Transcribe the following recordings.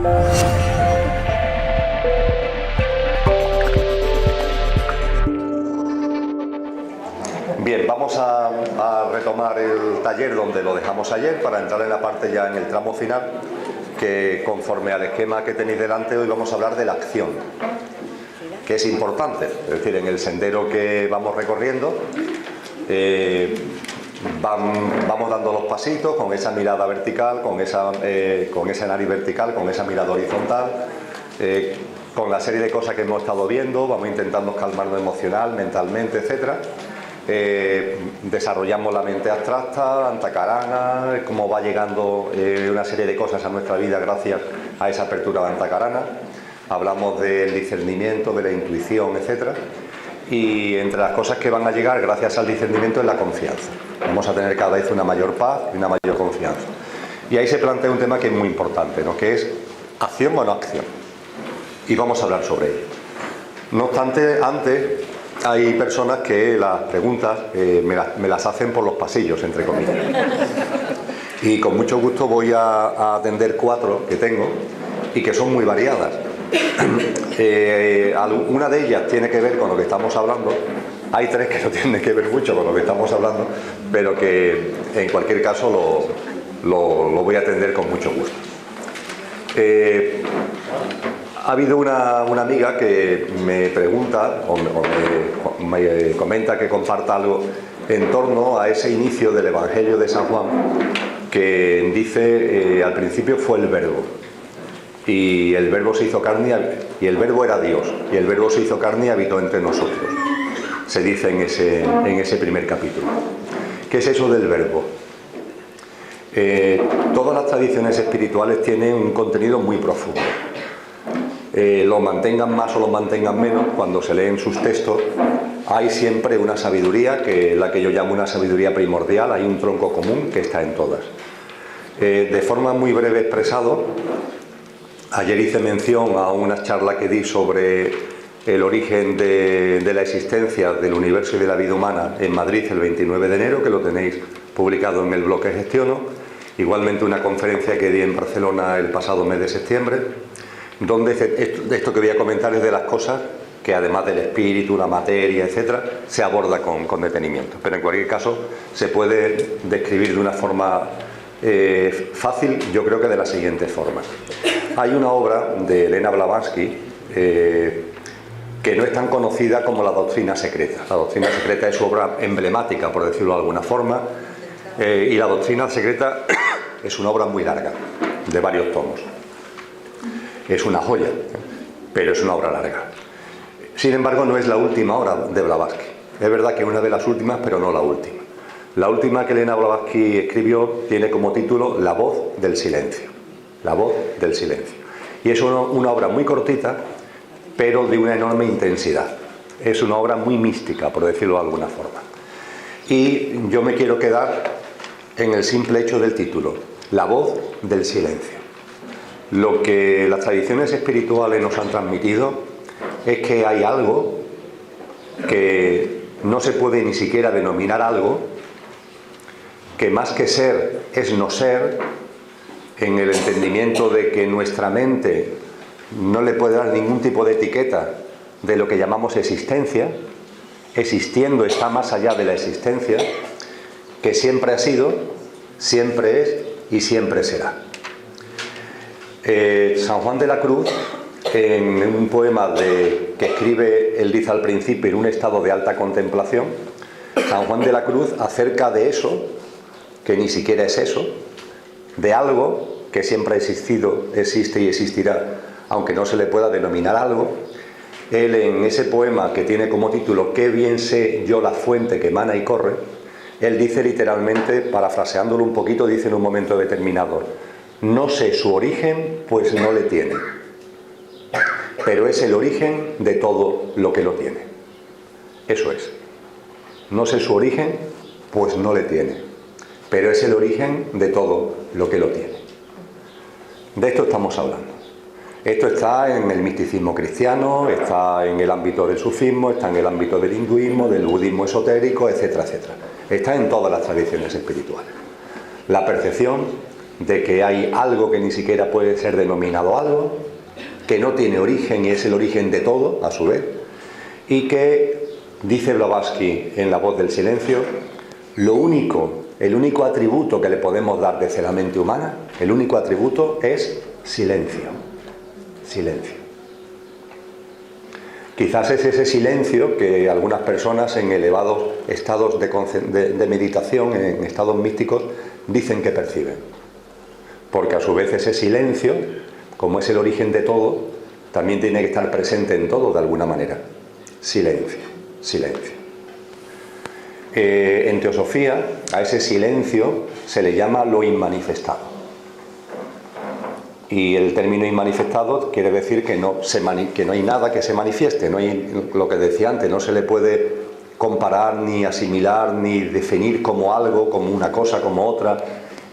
Bien, vamos a retomar el taller donde lo dejamos ayer para entrar en la parte ya en el tramo final, que conforme al esquema que tenéis delante hoy vamos a hablar de la acción, que es importante. Es decir, en el sendero que vamos recorriendo vamos dando los pasitos con esa mirada vertical, con esa nariz vertical, con esa mirada horizontal, con la serie de cosas que hemos estado viendo. Vamos intentando calmarnos emocional, mentalmente, etcétera. Desarrollamos la mente abstracta, Antakarana, cómo va llegando una serie de cosas a nuestra vida gracias a esa apertura de Antakarana. Hablamos del discernimiento, de la intuición, etcétera. Y entre las cosas que van a llegar gracias al discernimiento es la confianza. Vamos a tener cada vez una mayor paz y una mayor confianza. Y ahí se plantea un tema que es muy importante, ¿no? Que es acción o no acción. Y vamos a hablar sobre ello. No obstante, antes hay personas que las preguntas me las hacen por los pasillos, entre comillas. Y con mucho gusto voy a atender 4 que tengo y que son muy variadas. Una de ellas tiene que ver con lo que estamos hablando. Hay 3 que no tienen que ver mucho con lo que estamos hablando, pero que en cualquier caso lo voy a atender con mucho gusto. Ha habido una amiga que me pregunta o me comenta que comparta algo en torno a ese inicio del Evangelio de San Juan, que dice al principio fue el Verbo, y el Verbo se hizo carne, y el Verbo era Dios, y el Verbo se hizo carne y habitó entre nosotros. Se dice en ese primer capítulo. ¿Qué es eso del Verbo? Todas las tradiciones espirituales tienen un contenido muy profundo. Lo mantengan más o lo mantengan menos, cuando se leen sus textos hay siempre una sabiduría, que es la que yo llamo una sabiduría primordial. Hay un tronco común que está en todas. De forma muy breve expresado, ayer hice mención a una charla que di sobre el origen de la existencia del universo y de la vida humana en Madrid el 29 de enero, que lo tenéis publicado en el blog que gestiono. Igualmente una conferencia que di en Barcelona el pasado mes de septiembre, donde esto que voy a comentar es de las cosas que, además del espíritu, la materia, etcétera, se aborda con detenimiento. Pero en cualquier caso se puede describir de una forma fácil, yo creo que de la siguiente forma. Hay una obra de Elena Blavatsky que no es tan conocida como La doctrina secreta. La doctrina secreta es su obra emblemática, por decirlo de alguna forma, y La doctrina secreta es una obra muy larga, de varios tomos. Es una joya, pero es una obra larga. Sin embargo, no es la última obra de Blavatsky. Es verdad que es una de las últimas, pero no la última. La última que Elena Blavatsky escribió tiene como título La voz del silencio. La voz del silencio. Y es una obra muy cortita, pero de una enorme intensidad. Es una obra muy mística, por decirlo de alguna forma. Y yo me quiero quedar en el simple hecho del título, La voz del silencio. Lo que las tradiciones espirituales nos han transmitido es que hay algo que no se puede ni siquiera denominar algo, que más que ser es no ser, en el entendimiento de que nuestra mente no le puede dar ningún tipo de etiqueta de lo que llamamos existencia. Existiendo está más allá de la existencia, que siempre ha sido, siempre es y siempre será. San Juan de la Cruz, en un poema que escribe, él dice al principio, en un estado de alta contemplación, San Juan de la Cruz, acerca de eso, que ni siquiera es eso, de algo que siempre ha existido, existe y existirá, aunque no se le pueda denominar algo. Él, en ese poema que tiene como título Qué bien sé yo la fuente que emana y corre, él dice literalmente, parafraseándolo un poquito, dice en un momento determinado: no sé su origen, pues no le tiene, pero es el origen de todo lo que lo tiene. Eso es. No sé su origen, pues no le tiene, pero es el origen de todo lo que lo tiene. De esto estamos hablando. Esto está en el misticismo cristiano, está en el ámbito del sufismo, está en el ámbito del hinduismo, del budismo esotérico, etcétera, etcétera. Está en todas las tradiciones espirituales. La percepción de que hay algo que ni siquiera puede ser denominado algo, que no tiene origen y es el origen de todo, a su vez, y que, dice Blavatsky en La voz del silencio, el único atributo que le podemos dar desde la mente humana, el único atributo es silencio. Silencio. Quizás es ese silencio que algunas personas en elevados estados de meditación, en estados místicos, dicen que perciben. Porque a su vez ese silencio, como es el origen de todo, también tiene que estar presente en todo de alguna manera. Silencio, silencio. En teosofía, a ese silencio se le llama lo inmanifestado. Y el término inmanifestado quiere decir que no hay nada que se manifieste, no hay, lo que decía antes, no se le puede comparar, ni asimilar, ni definir como algo, como una cosa, como otra.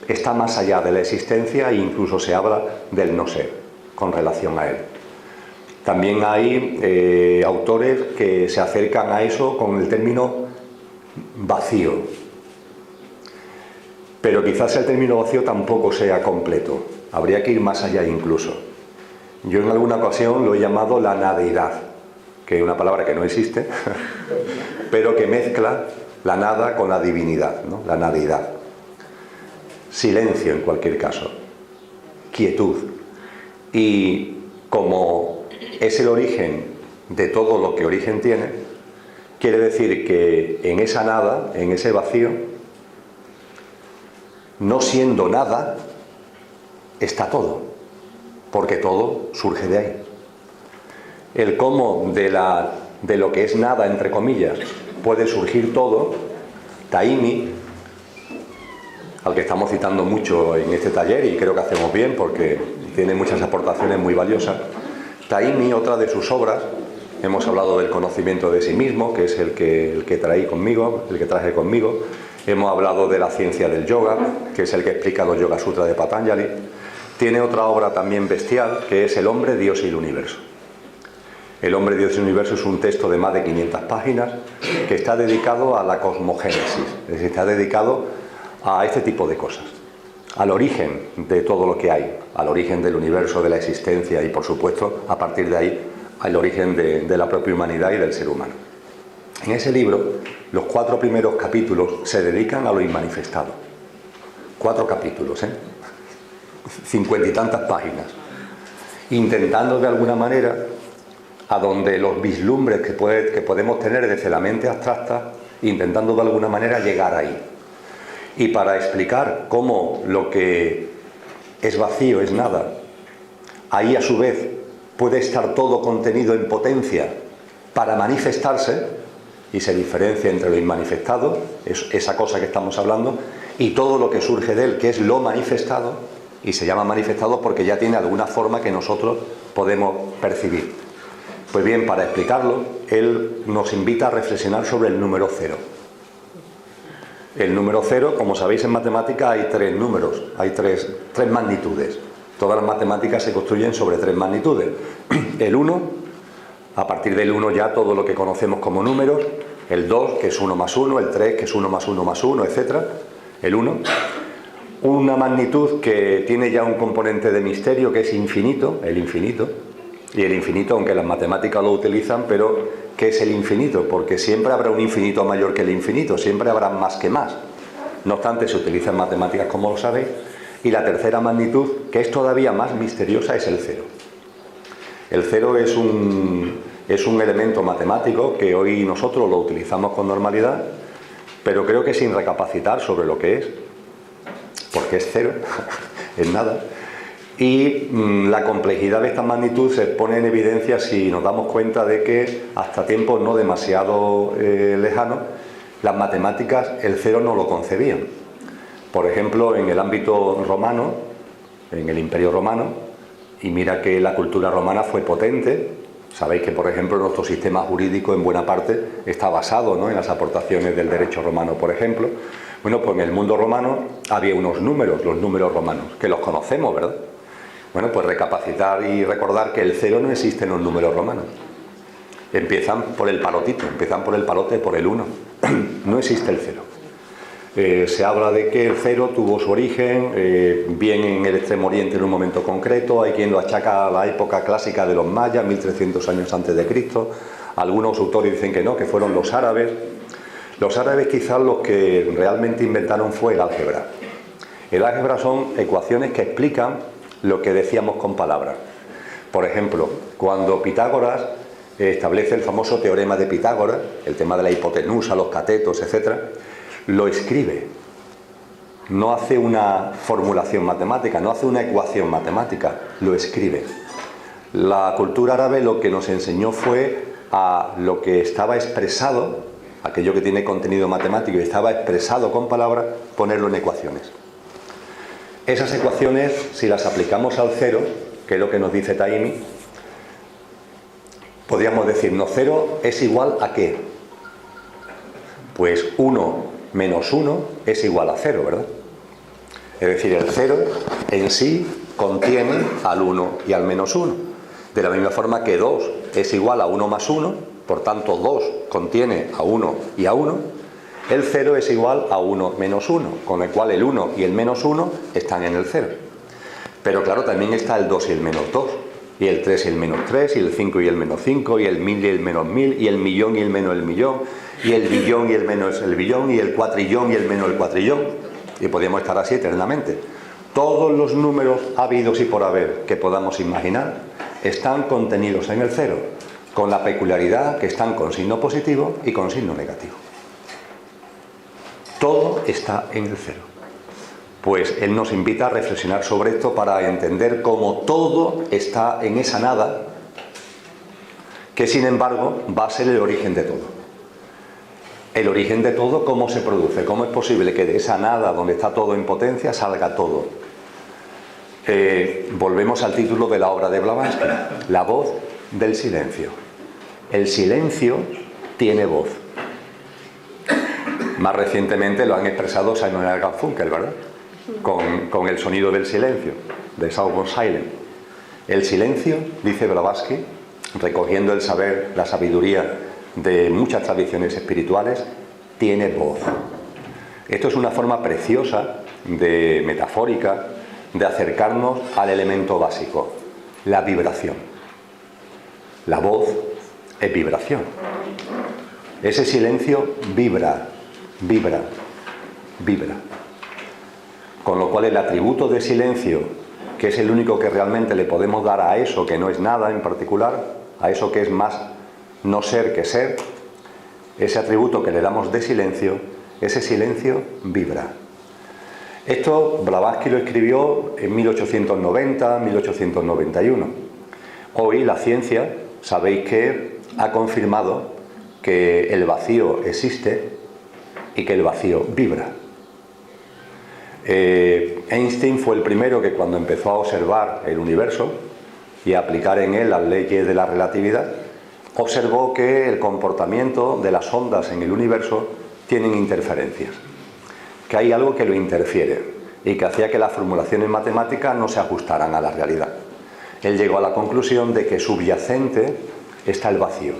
Está más allá de la existencia e incluso se habla del no ser con relación a él. También hay autores que se acercan a eso con el término vacío. Pero quizás el término vacío tampoco sea completo. Habría que ir más allá incluso. Yo en alguna ocasión lo he llamado la nadeidad, que es una palabra que no existe, pero que mezcla la nada con la divinidad, ¿no? La nadeidad. Silencio en cualquier caso. Quietud. Y como es el origen de todo lo que origen tiene, quiere decir que en esa nada, en ese vacío, no siendo nada, está todo, porque todo surge de ahí. El cómo de lo que es nada, entre comillas, puede surgir todo, Taimi, al que estamos citando mucho en este taller, y creo que hacemos bien porque tiene muchas aportaciones muy valiosas. Taimi, otra de sus obras, hemos hablado del conocimiento de sí mismo, que es el que traje conmigo. Hemos hablado de la ciencia del yoga, que es el que explica los Yoga Sutras de Patanjali. Tiene otra obra también bestial, que es El hombre, Dios y el universo. El hombre, Dios y el universo es un texto de más de 500 páginas que está dedicado a la cosmogénesis, es decir, está dedicado a este tipo de cosas, al origen de todo lo que hay, al origen del universo, de la existencia y, por supuesto, a partir de ahí, al origen de la propia humanidad y del ser humano. En ese libro, los 4 primeros capítulos se dedican a lo inmanifestado. 4 capítulos, 50 y tantas páginas, intentando de alguna manera, a donde los vislumbres que podemos tener desde la mente abstracta, intentando de alguna manera llegar ahí. Y para explicar cómo lo que es vacío es nada, ahí a su vez puede estar todo contenido en potencia para manifestarse, y se diferencia entre lo inmanifestado, esa cosa que estamos hablando, y todo lo que surge de él, que es lo manifestado, y se llama manifestado porque ya tiene alguna forma que nosotros podemos percibir. Pues bien, para explicarlo, él nos invita a reflexionar sobre el número 0. El número 0, como sabéis, en matemática hay 3 números, hay tres magnitudes. Todas las matemáticas se construyen sobre 3 magnitudes. El 1, a partir del 1 ya todo lo que conocemos como números, el 2, que es 1 más 1, el 3, que es 1 más 1 más 1, etc. El 1. Una magnitud que tiene ya un componente de misterio, que es infinito, el infinito. Y el infinito, aunque las matemáticas lo utilizan, pero ¿qué es el infinito? Porque siempre habrá un infinito mayor que el infinito, siempre habrá más que más. No obstante, se utiliza en matemáticas, como lo sabéis. Y la tercera magnitud, que es todavía más misteriosa, es el 0. El 0 es un elemento matemático que hoy nosotros lo utilizamos con normalidad, pero creo que sin recapacitar sobre lo que es, porque es 0, es nada. Y la complejidad de esta magnitud se pone en evidencia si nos damos cuenta de que hasta tiempos no demasiado lejanos, las matemáticas el 0 no lo concebían. Por ejemplo, en el ámbito romano, en el Imperio Romano, y mira que la cultura romana fue potente. Sabéis que, por ejemplo, nuestro sistema jurídico en buena parte está basado, ¿no?, en las aportaciones del derecho romano, por ejemplo. Bueno, pues en el mundo romano había unos números, los números romanos, que los conocemos, ¿verdad? Bueno, pues recapacitar y recordar que el 0 no existe en los números romanos. Empiezan por el palotito, empiezan por el palote, por el 1. No existe el 0. Se habla de que el cero tuvo su origen bien en el Extremo Oriente en un momento concreto. Hay quien lo achaca a la época clásica de los mayas, 1300 años antes de Cristo. Algunos autores dicen que no, que fueron los árabes. Los árabes quizás los que realmente inventaron fue el álgebra. El álgebra son ecuaciones que explican lo que decíamos con palabras. Por ejemplo, cuando Pitágoras establece el famoso teorema de Pitágoras, el tema de la hipotenusa, los catetos, etc., lo escribe. No hace una formulación matemática, no hace una ecuación matemática, lo escribe. La cultura árabe lo que nos enseñó fue a lo que estaba expresado, aquello que tiene contenido matemático y estaba expresado con palabras, ponerlo en ecuaciones. Esas ecuaciones, si las aplicamos al cero, que es lo que nos dice Taimi, podríamos decir, no, cero es igual a ¿qué? Pues 1 menos 1 es igual a 0, ¿verdad? Es decir, el 0 en sí contiene al 1 y al menos 1. De la misma forma que 2 es igual a 1 más 1, por tanto 2 contiene a 1 y a 1, el 0 es igual a 1 menos 1, con el cual el 1 y el menos 1 están en el 0. Pero claro, también está el 2 y el menos 2, y el 3 y el menos 3, y el 5 y el menos 5, y el 1000 y el menos 1000, y el millón y el menos el millón, y el billón y el menos el billón, y el cuatrillón y el menos el cuatrillón. Y podríamos estar así eternamente. Todos los números habidos y por haber que podamos imaginar están contenidos en el cero, con la peculiaridad que están con signo positivo y con signo negativo. Todo está en el cero. Pues él nos invita a reflexionar sobre esto para entender cómo todo está en esa nada, que sin embargo va a ser el origen de todo. El origen de todo, ¿cómo se produce? ¿Cómo es posible que de esa nada donde está todo en potencia salga todo? Volvemos al título de la obra de Blavatsky, La voz del silencio. El silencio tiene voz. Más recientemente lo han expresado Simon y Garfunkel, ¿verdad? Con el sonido del silencio, de Sound of Silence. El silencio, dice Blavatsky, recogiendo el saber, la sabiduría de muchas tradiciones espirituales, tiene voz. Esto es una forma preciosa, metafórica, de acercarnos al elemento básico, la vibración. La voz es vibración. Ese silencio vibra, vibra, vibra. Con lo cual el atributo de silencio, que es el único que realmente le podemos dar a eso que no es nada en particular, a eso que es más no ser que ser, ese atributo que le damos de silencio, ese silencio vibra. Esto Blavatsky lo escribió en 1890, 1891. Hoy la ciencia, sabéis que ha confirmado que el vacío existe y que el vacío vibra. Einstein fue el primero que, cuando empezó a observar el universo y a aplicar en él las leyes de la relatividad, observó que el comportamiento de las ondas en el universo tienen interferencias, que hay algo que lo interfiere y que hacía que las formulaciones matemáticas no se ajustaran a la realidad. Él llegó a la conclusión de que subyacente está el vacío.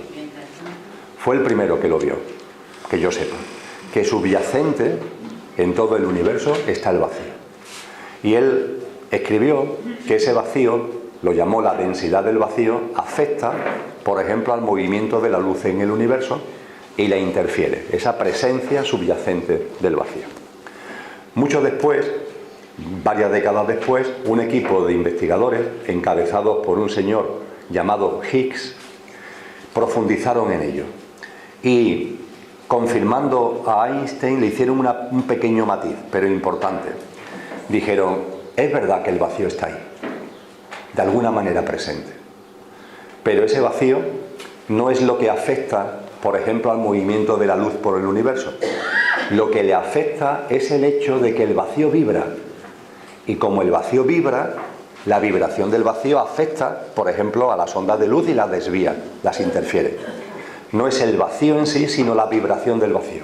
Fue el primero que lo vio, que yo sepa, que subyacente en todo el universo está el vacío. Y él escribió que ese vacío, lo llamó la densidad del vacío, afecta, por ejemplo, al movimiento de la luz en el universo y la interfiere, esa presencia subyacente del vacío. Mucho después, varias décadas después, un equipo de investigadores, encabezados por un señor llamado Higgs, profundizaron en ello. Y, confirmando a Einstein, le hicieron un pequeño matiz, pero importante. Dijeron, es verdad que el vacío está ahí, de alguna manera presente. Pero ese vacío no es lo que afecta, por ejemplo, al movimiento de la luz por el universo. Lo que le afecta es el hecho de que el vacío vibra. Y como el vacío vibra, la vibración del vacío afecta, por ejemplo, a las ondas de luz y las desvía, las interfiere. No es el vacío en sí, sino la vibración del vacío.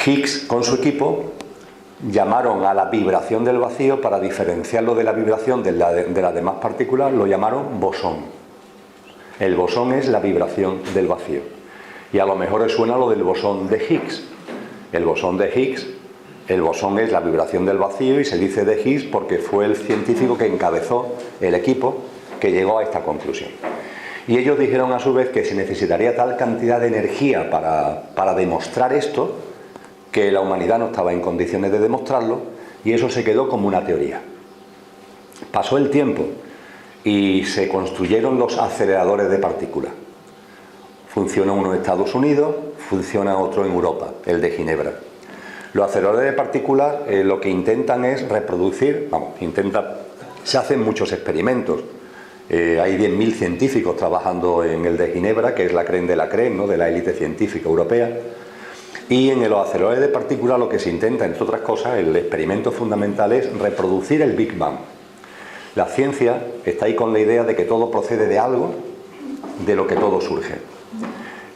Higgs, con su equipo, llamaron a la vibración del vacío, para diferenciarlo de la vibración de las demás partículas, lo llamaron bosón. El bosón es la vibración del vacío. Y a lo mejor os suena lo del bosón de Higgs. El bosón de Higgs, el bosón es la vibración del vacío y se dice de Higgs porque fue el científico que encabezó el equipo que llegó a esta conclusión. Y ellos dijeron a su vez que se necesitaría tal cantidad de energía para demostrar esto, que la humanidad no estaba en condiciones de demostrarlo, y eso se quedó como una teoría. Pasó el tiempo y se construyeron los aceleradores de partículas. Funciona uno en Estados Unidos, funciona otro en Europa, el de Ginebra. Los aceleradores de partículas lo que intentan es reproducir, se hacen muchos experimentos. Hay 10.000 científicos trabajando en el de Ginebra, que es la crème de la crème, ¿no?, de la élite científica europea. Y en los aceleradores de partículas lo que se intenta, entre otras cosas, el experimento fundamental es reproducir el Big Bang. La ciencia está ahí con la idea de que todo procede de algo, de lo que todo surge.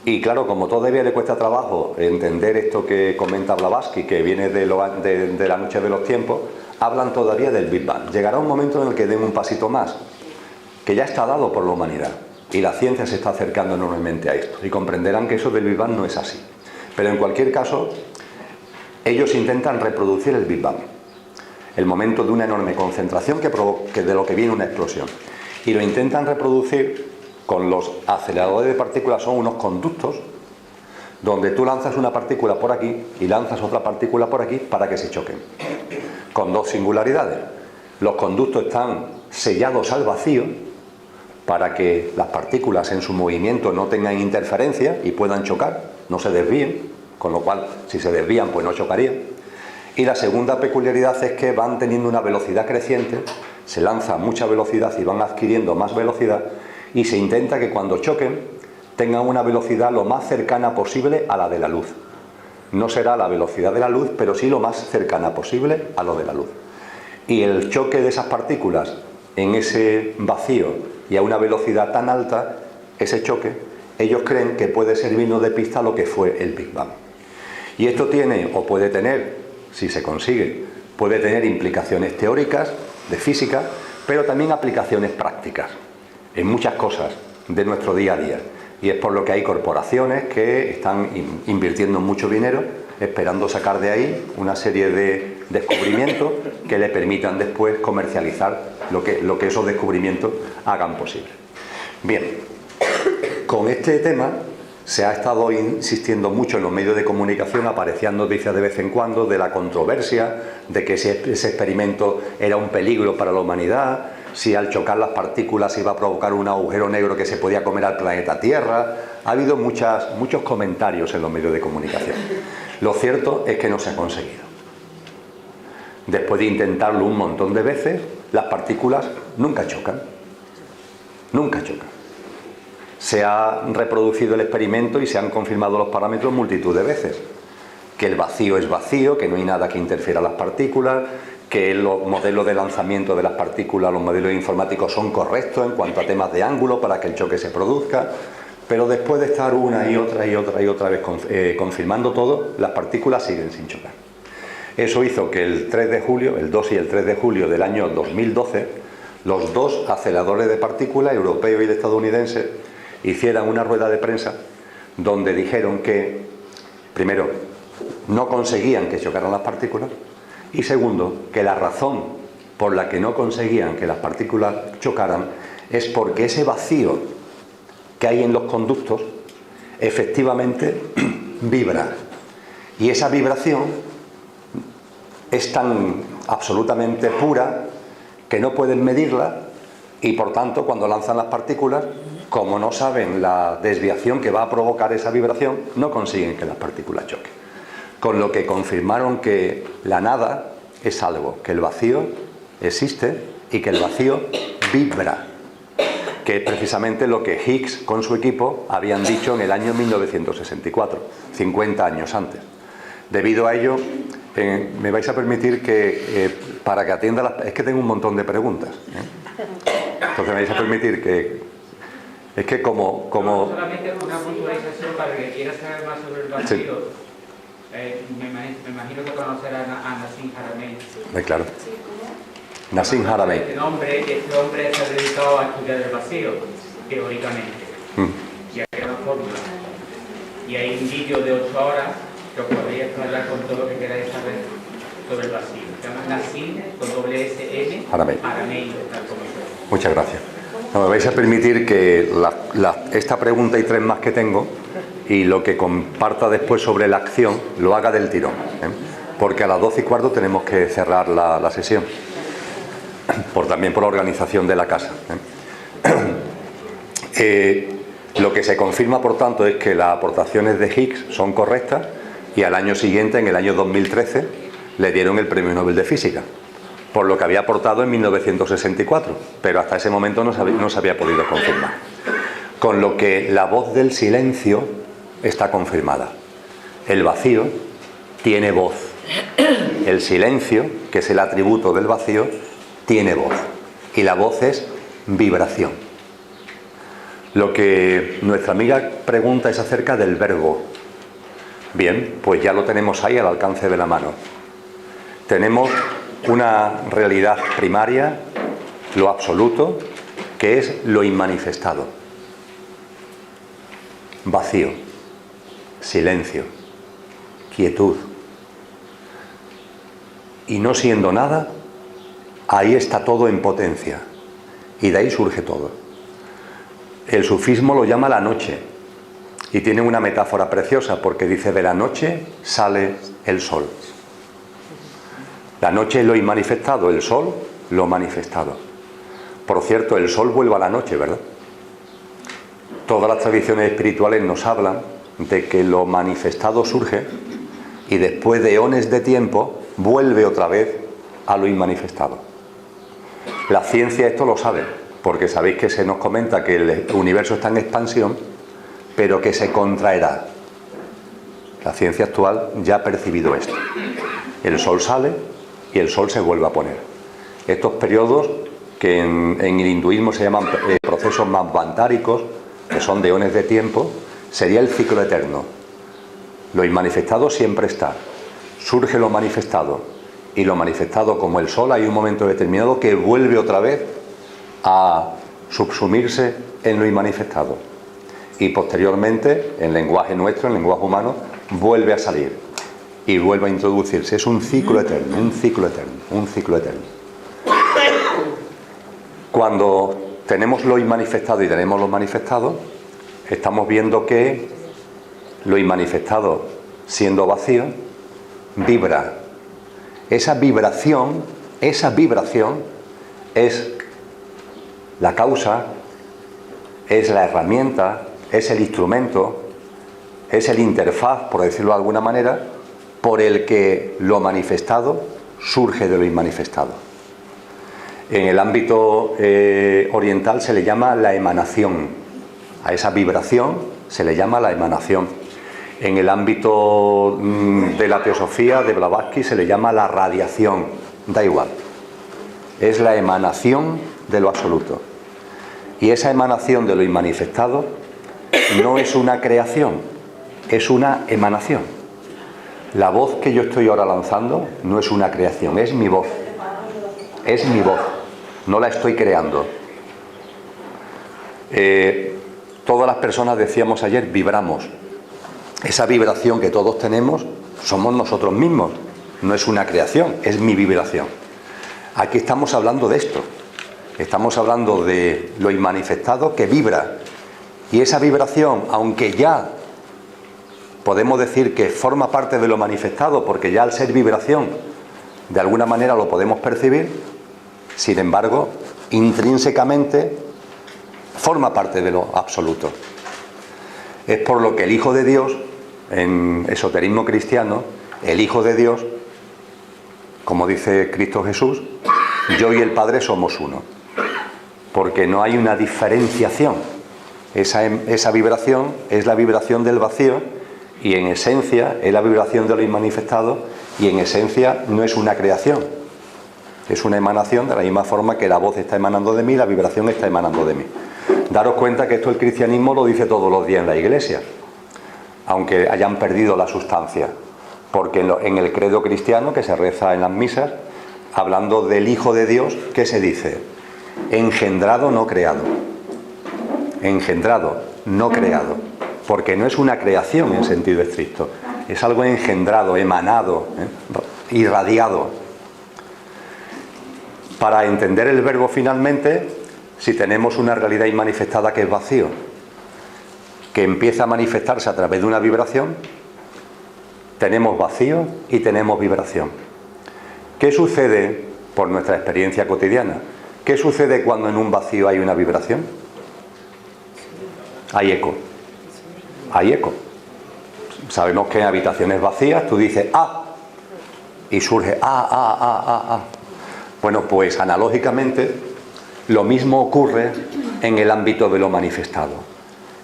Y claro, como todavía le cuesta trabajo entender esto que comenta Blavatsky, que viene de la noche de los tiempos, hablan todavía del Big Bang. Llegará un momento en el que den un pasito más, que ya está dado por la humanidad, y la ciencia se está acercando enormemente a esto, y comprenderán que eso del Big Bang no es así. Pero en cualquier caso, ellos intentan reproducir el Big Bang, el momento de una enorme concentración que de lo que viene una explosión, y lo intentan reproducir con los aceleradores de partículas. Son unos conductos donde tú lanzas una partícula por aquí y lanzas otra partícula por aquí para que se choquen, con dos singularidades. Los conductos están sellados al vacío para que las partículas en su movimiento no tengan interferencia y puedan chocar, no se desvíen, con lo cual si se desvían pues no chocarían. Y la segunda peculiaridad es que van teniendo una velocidad creciente, se lanza a mucha velocidad y van adquiriendo más velocidad, y se intenta que cuando choquen tengan una velocidad lo más cercana posible a la de la luz. No será la velocidad de la luz, pero sí lo más cercana posible a lo de la luz. Y el choque de esas partículas en ese vacío y a una velocidad tan alta, ese choque, ellos creen que puede servirnos de pista a lo que fue el Big Bang. Y esto tiene, o puede tener, si se consigue, puede tener implicaciones teóricas, de física, pero también aplicaciones prácticas en muchas cosas de nuestro día a día. Y es por lo que hay corporaciones que están invirtiendo mucho dinero, esperando sacar de ahí una serie de descubrimientos que le permitan después comercializar lo que esos descubrimientos hagan posible. Bien, con este tema se ha estado insistiendo mucho en los medios de comunicación, aparecían noticias de vez en cuando de la controversia, de que ese experimento era un peligro para la humanidad, si al chocar las partículas iba a provocar un agujero negro que se podía comer al planeta Tierra. Ha habido muchos comentarios en los medios de comunicación. Lo cierto es que no se ha conseguido. Después de intentarlo un montón de veces, las partículas nunca chocan. Nunca chocan. Se ha reproducido el experimento y se han confirmado los parámetros multitud de veces. Que el vacío es vacío, que no hay nada que interfiera a las partículas, que los modelos de lanzamiento de las partículas, los modelos informáticos son correctos en cuanto a temas de ángulo para que el choque se produzca, pero después de estar una y otra vez confirmando todo, las partículas siguen sin chocar. Eso hizo que el 2 y el 3 de julio del año 2012, los dos aceleradores de partículas, europeo y el estadounidense, hicieran una rueda de prensa donde dijeron que, primero, no conseguían que chocaran las partículas, y segundo, que la razón por la que no conseguían que las partículas chocaran es porque ese vacío que hay en los conductos efectivamente vibra, y esa vibración es tan absolutamente pura que no pueden medirla, y por tanto cuando lanzan las partículas, como no saben la desviación que va a provocar esa vibración, no consiguen que las partículas choquen. Con lo que confirmaron que la nada es algo, que el vacío existe y que el vacío vibra, que es precisamente lo que Higgs con su equipo habían dicho en el año 1964, 50 años antes. Debido a ello, me vais a permitir que, para que atienda es que tengo un montón de preguntas, entonces me vais a permitir que, es que como... Solamente una puntualización para que quiera saber más sobre el vacío. Sí. Me imagino que conocerán a Nassim Haramein. Claro. Nassim Haramein. Este hombre se ha dedicado a estudiar el vacío, teóricamente. Y hay una fórmula. y hay un vídeo de 8 horas que os podéis explayar con todo lo que queráis saber sobre el vacío. Se llama Nassim, con doble S-M, Aramey. Aramey, tal como yo. Muchas gracias. No, me vais a permitir que esta pregunta y 3 más que tengo, y lo que comparta después sobre la acción, lo haga del tirón, ¿eh? Porque a las 12:15 tenemos que cerrar la sesión, también por la organización de la casa, ¿eh? Lo que se confirma, por tanto, es que las aportaciones de Higgs son correctas, y al año siguiente, en el año 2013, le dieron el Premio Nobel de Física, por lo que había aportado en 1964, pero hasta ese momento no se había podido confirmar. Con lo que la voz del silencio está confirmada. El vacío tiene voz. El silencio, que es el atributo del vacío, tiene voz. Y la voz es vibración. Lo que nuestra amiga pregunta es acerca del verbo. Bien, pues ya lo tenemos ahí al alcance de la mano. Tenemos una realidad primaria, lo absoluto, que es lo inmanifestado. Vacío, silencio, quietud. Y no siendo nada, ahí está todo en potencia. Y de ahí surge todo. El sufismo lo llama la noche. Y tiene una metáfora preciosa, porque dice: de la noche sale el sol. La noche es lo inmanifestado, el sol lo manifestado. Por cierto, el sol vuelve a la noche, ¿verdad? Todas las tradiciones espirituales nos hablan de que lo manifestado surge y después de eones de tiempo vuelve otra vez a lo inmanifestado. La ciencia esto lo sabe, porque sabéis que se nos comenta que el universo está en expansión, pero que se contraerá. La ciencia actual ya ha percibido esto. El sol sale y el sol se vuelve a poner. Estos periodos, que en el hinduismo se llaman procesos manvantáricos, que son de eones de tiempo, sería el ciclo eterno. Lo inmanifestado siempre está. Surge lo manifestado, y lo manifestado, como el sol, hay un momento determinado que vuelve otra vez a subsumirse en lo inmanifestado. Y posteriormente, en lenguaje nuestro, en lenguaje humano, vuelve a salir y vuelve a introducirse. Es un ciclo eterno, un ciclo eterno, un ciclo eterno. Cuando tenemos lo inmanifestado y tenemos lo manifestado, estamos viendo que lo inmanifestado, siendo vacío, vibra. Esa vibración es la causa, es la herramienta, es el instrumento, es el interfaz, por decirlo de alguna manera, por el que lo manifestado surge de lo inmanifestado. En el ámbito oriental se le llama la emanación. A esa vibración se le llama la emanación. En el ámbito de la teosofía de Blavatsky se le llama la radiación. Da igual. Es la emanación de lo absoluto. Y esa emanación de lo inmanifestado no es una creación, es una emanación. La voz que yo estoy ahora lanzando no es una creación, es mi voz. Es mi voz, no la estoy creando. Todas las personas, decíamos ayer, vibramos. Esa vibración que todos tenemos somos nosotros mismos, no es una creación, es mi vibración. Aquí estamos hablando de esto, estamos hablando de lo inmanifestado que vibra. Y esa vibración, aunque ya podemos decir que forma parte de lo manifestado, porque ya al ser vibración, de alguna manera lo podemos percibir, sin embargo, intrínsecamente forma parte de lo absoluto. Es por lo que el Hijo de Dios, en esoterismo cristiano, el Hijo de Dios, como dice Cristo Jesús, yo y el Padre somos uno, porque no hay una diferenciación. Esa vibración es la vibración del vacío, y en esencia es la vibración de lo inmanifestado, y en esencia no es una creación, es una emanación, de la misma forma que la voz está emanando de mí, la vibración está emanando de mí. Daros cuenta que esto el cristianismo lo dice todos los días en la iglesia, aunque hayan perdido la sustancia, porque en el credo cristiano que se reza en las misas, hablando del Hijo de Dios, ¿qué se dice? Engendrado, no creado. Engendrado, no creado. porque no es una creación en sentido estricto, es algo engendrado, emanado, irradiado. Para entender el verbo finalmente, si tenemos una realidad inmanifestada que es vacío, que empieza a manifestarse a través de una vibración, tenemos vacío y tenemos vibración. ¿Qué sucede por nuestra experiencia cotidiana? ¿Qué sucede cuando en un vacío hay una vibración? Hay eco. Hay eco. Sabemos que en habitaciones vacías tú dices ¡ah! Y surge ¡ah! Bueno, pues analógicamente lo mismo ocurre en el ámbito de lo manifestado.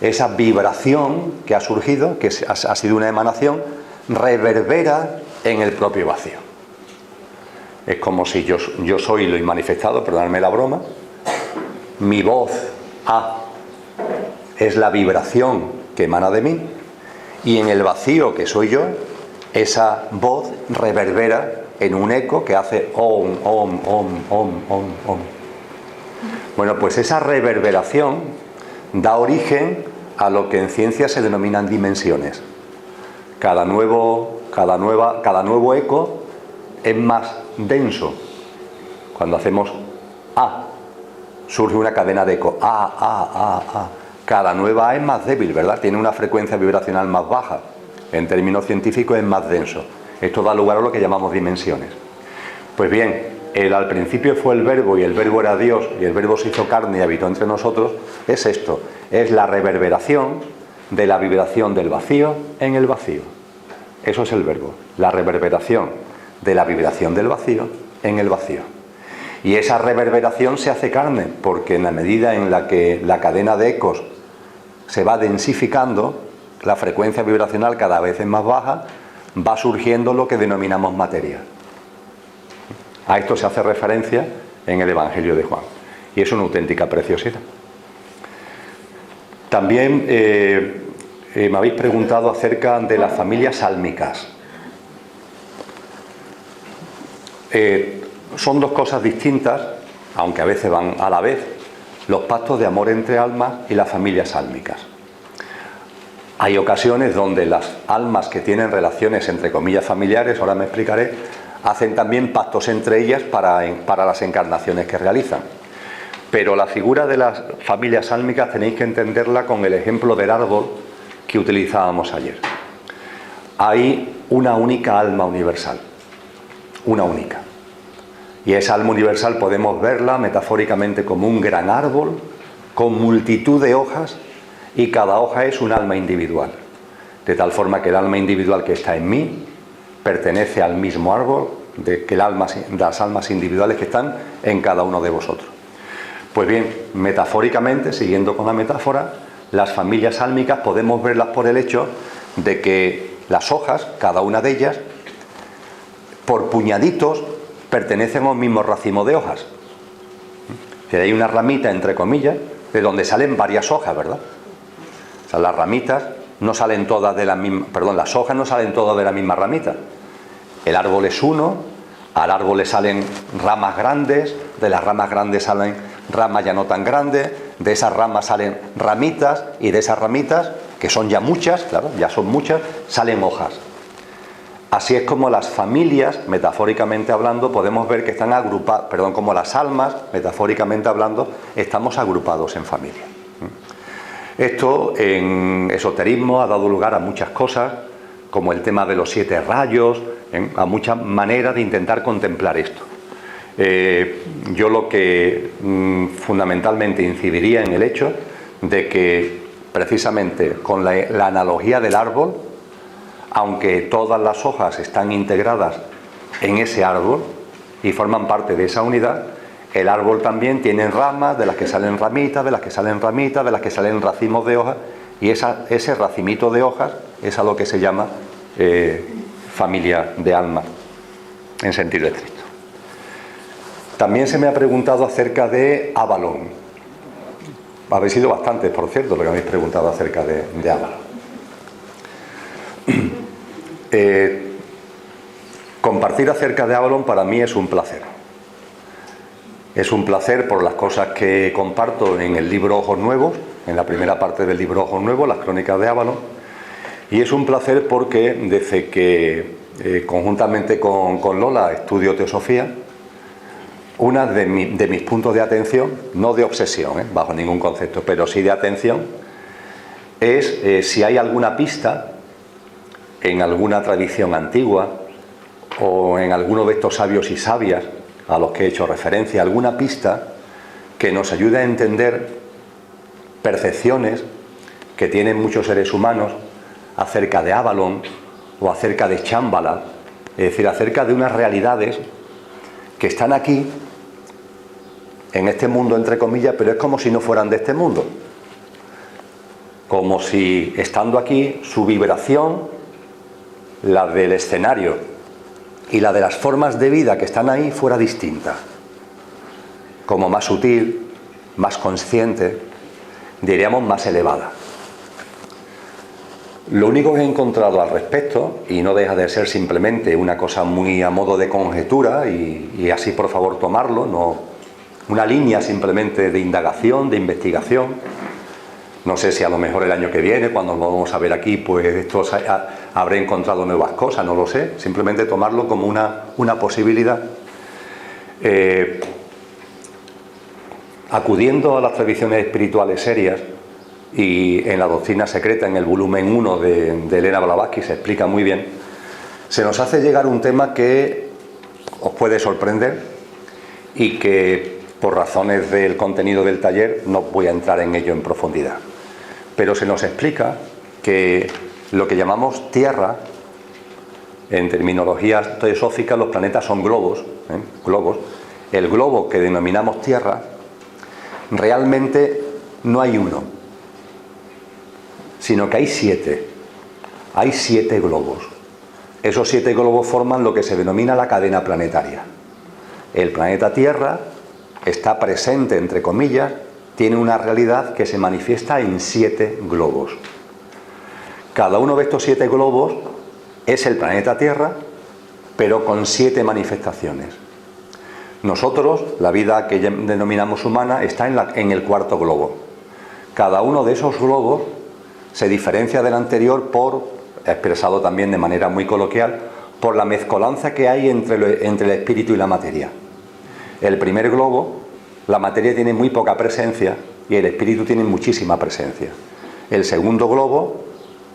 Esa vibración que ha surgido, que ha sido una emanación, reverbera en el propio vacío. Es como si yo soy lo inmanifestado, perdonadme la broma, mi voz es la vibración que emana de mí, y en el vacío que soy yo, esa voz reverbera en un eco que hace om, om, om, om, om, om. Bueno, pues esa reverberación da origen a lo que en ciencia se denominan dimensiones. Cada nuevo eco es más denso. Cuando hacemos A, surge una cadena de eco. A. Cada nueva A es más débil, ¿verdad? Tiene una frecuencia vibracional más baja. En términos científicos es más denso. Esto da lugar a lo que llamamos dimensiones. Pues bien, al principio fue el verbo y el verbo era Dios y el verbo se hizo carne y habitó entre nosotros. Es esto, es la reverberación de la vibración del vacío en el vacío. Eso es el verbo, la reverberación de la vibración del vacío en el vacío. Y esa reverberación se hace carne porque en la medida en la que la cadena de ecos se va densificando, la frecuencia vibracional cada vez es más baja, va surgiendo lo que denominamos materia. A esto se hace referencia en el Evangelio de Juan y es una auténtica preciosidad. También me habéis preguntado acerca de las familias sálmicas. Son dos cosas distintas, aunque a veces van a la vez, los pactos de amor entre almas y las familias sálmicas. Hay ocasiones donde las almas que tienen relaciones entre comillas familiares, ahora me explicaré, hacen también pactos entre ellas para las encarnaciones que realizan. Pero la figura de las familias sálmicas tenéis que entenderla con el ejemplo del árbol que utilizábamos ayer. Hay una única alma universal, una única. Y esa alma universal podemos verla metafóricamente como un gran árbol con multitud de hojas y cada hoja es un alma individual. De tal forma que el alma individual que está en mí pertenece al mismo árbol que las almas individuales que están en cada uno de vosotros. Pues bien, metafóricamente, siguiendo con la metáfora, las familias sálmicas podemos verlas por el hecho de que las hojas, cada una de ellas, por puñaditos, pertenecen a un mismo racimo de hojas. Que hay una ramita, entre comillas, de donde salen varias hojas, ¿verdad? O sea, las ramitas no salen todas de la misma, las hojas no salen todas de la misma ramita. El árbol es uno, al árbol le salen ramas grandes, de las ramas grandes salen ramas ya no tan grandes, de esas ramas salen ramitas y de esas ramitas, que son ya muchas, claro, ya son muchas, salen hojas. Así es como las familias, metafóricamente hablando, podemos ver que están agrupadas, como las almas, metafóricamente hablando, estamos agrupados en familia. Esto en esoterismo ha dado lugar a muchas cosas, como el tema de los 7 rayos, a muchas maneras de intentar contemplar esto. Yo lo que fundamentalmente incidiría en el hecho de que precisamente con la analogía del árbol, aunque todas las hojas están integradas en ese árbol y forman parte de esa unidad, el árbol también tiene ramas, de las que salen ramitas, de las que salen ramitas, de las que salen racimos de hojas, y ese racimito de hojas es a lo que se llama familia de almas, en sentido estricto. También se me ha preguntado acerca de Avalón. Habéis sido bastantes, por cierto, lo que habéis preguntado acerca de Avalón. Compartir acerca de Avalón para mí es un placer. Es un placer por las cosas que comparto en el libro Ojos Nuevos, en la primera parte del libro Ojos Nuevos, las crónicas de Avalon, y es un placer porque desde que conjuntamente con Lola estudio teosofía, una de mis puntos de atención, no de obsesión, bajo ningún concepto, pero sí de atención, es si hay alguna pista en alguna tradición antigua o en alguno de estos sabios y sabias a los que he hecho referencia, alguna pista que nos ayude a entender percepciones que tienen muchos seres humanos acerca de Avalon o acerca de Shambhala, es decir, acerca de unas realidades que están aquí, en este mundo, entre comillas, pero es como si no fueran de este mundo. Como si, estando aquí, su vibración, la del escenario y la de las formas de vida que están ahí, fuera distinta. Como más sutil, más consciente, diríamos más elevada. Lo único que he encontrado al respecto, y no deja de ser simplemente una cosa muy a modo de conjetura, y así por favor tomarlo, no una línea simplemente de indagación, de investigación. No sé si a lo mejor el año que viene, cuando nos vamos a ver aquí, pues esto habré encontrado nuevas cosas, no lo sé. Simplemente tomarlo como una posibilidad. Acudiendo a las tradiciones espirituales serias, y en la Doctrina Secreta, en el volumen 1 de Elena Blavatsky, se explica muy bien, se nos hace llegar un tema que os puede sorprender y que, por razones del contenido del taller, no voy a entrar en ello en profundidad. Pero se nos explica que lo que llamamos Tierra, en terminología teosófica, los planetas son globos, globos. El globo que denominamos Tierra, realmente no hay uno, sino que hay 7. Hay 7 globos. Esos 7 globos forman lo que se denomina la cadena planetaria. El planeta Tierra está presente, entre comillas, tiene una realidad que se manifiesta en 7 globos. Cada uno de estos 7 globos es el planeta Tierra, pero con 7 manifestaciones. Nosotros, la vida que denominamos humana, está en el 4.º globo. Cada uno de esos globos se diferencia del anterior por, expresado también de manera muy coloquial, por la mezcolanza que hay entre el espíritu y la materia. El primer globo, la materia tiene muy poca presencia y el espíritu tiene muchísima presencia. El segundo globo,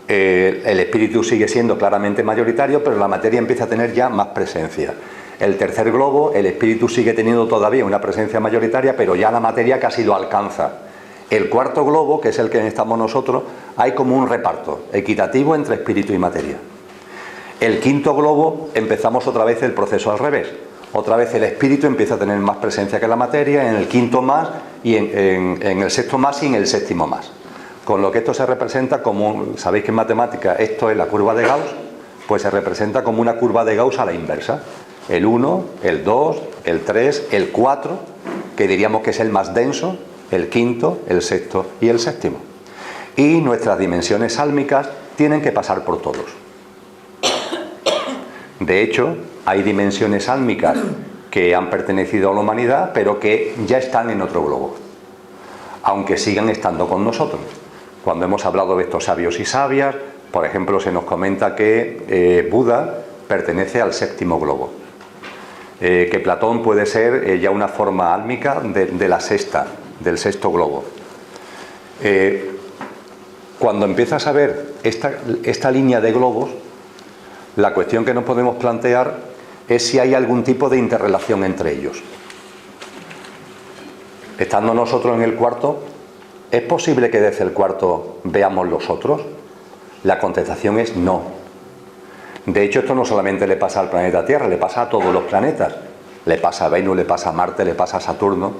el espíritu sigue siendo claramente mayoritario, pero la materia empieza a tener ya más presencia. El tercer globo, el espíritu sigue teniendo todavía una presencia mayoritaria, pero ya la materia casi lo alcanza. El cuarto globo, que es el que estamos nosotros, hay como un reparto equitativo entre espíritu y materia. El quinto globo, empezamos otra vez el proceso al revés. Otra vez el espíritu empieza a tener más presencia que la materia, en el quinto más, y en el sexto más y en el séptimo más. Con lo que esto se representa como, sabéis que en matemática esto es la curva de Gauss, pues se representa como una curva de Gauss a la inversa. El 1, el 2, el 3, el 4, que diríamos que es el más denso, el quinto, el sexto y el séptimo. Y nuestras dimensiones álmicas tienen que pasar por todos. De hecho, hay dimensiones álmicas que han pertenecido a la humanidad, pero que ya están en otro globo, aunque sigan estando con nosotros. Cuando hemos hablado de estos sabios y sabias, por ejemplo, se nos comenta que Buda pertenece al séptimo globo, que Platón puede ser ya una forma álmica del sexto globo. Cuando empiezas a ver esta línea de globos, la cuestión que nos podemos plantear es si hay algún tipo de interrelación entre ellos. Estando nosotros en el cuarto, ¿es posible que desde el cuarto veamos los otros? La contestación es no. De hecho, esto no solamente le pasa al planeta Tierra, le pasa a todos los planetas. Le pasa a Venus, le pasa a Marte, le pasa a Saturno.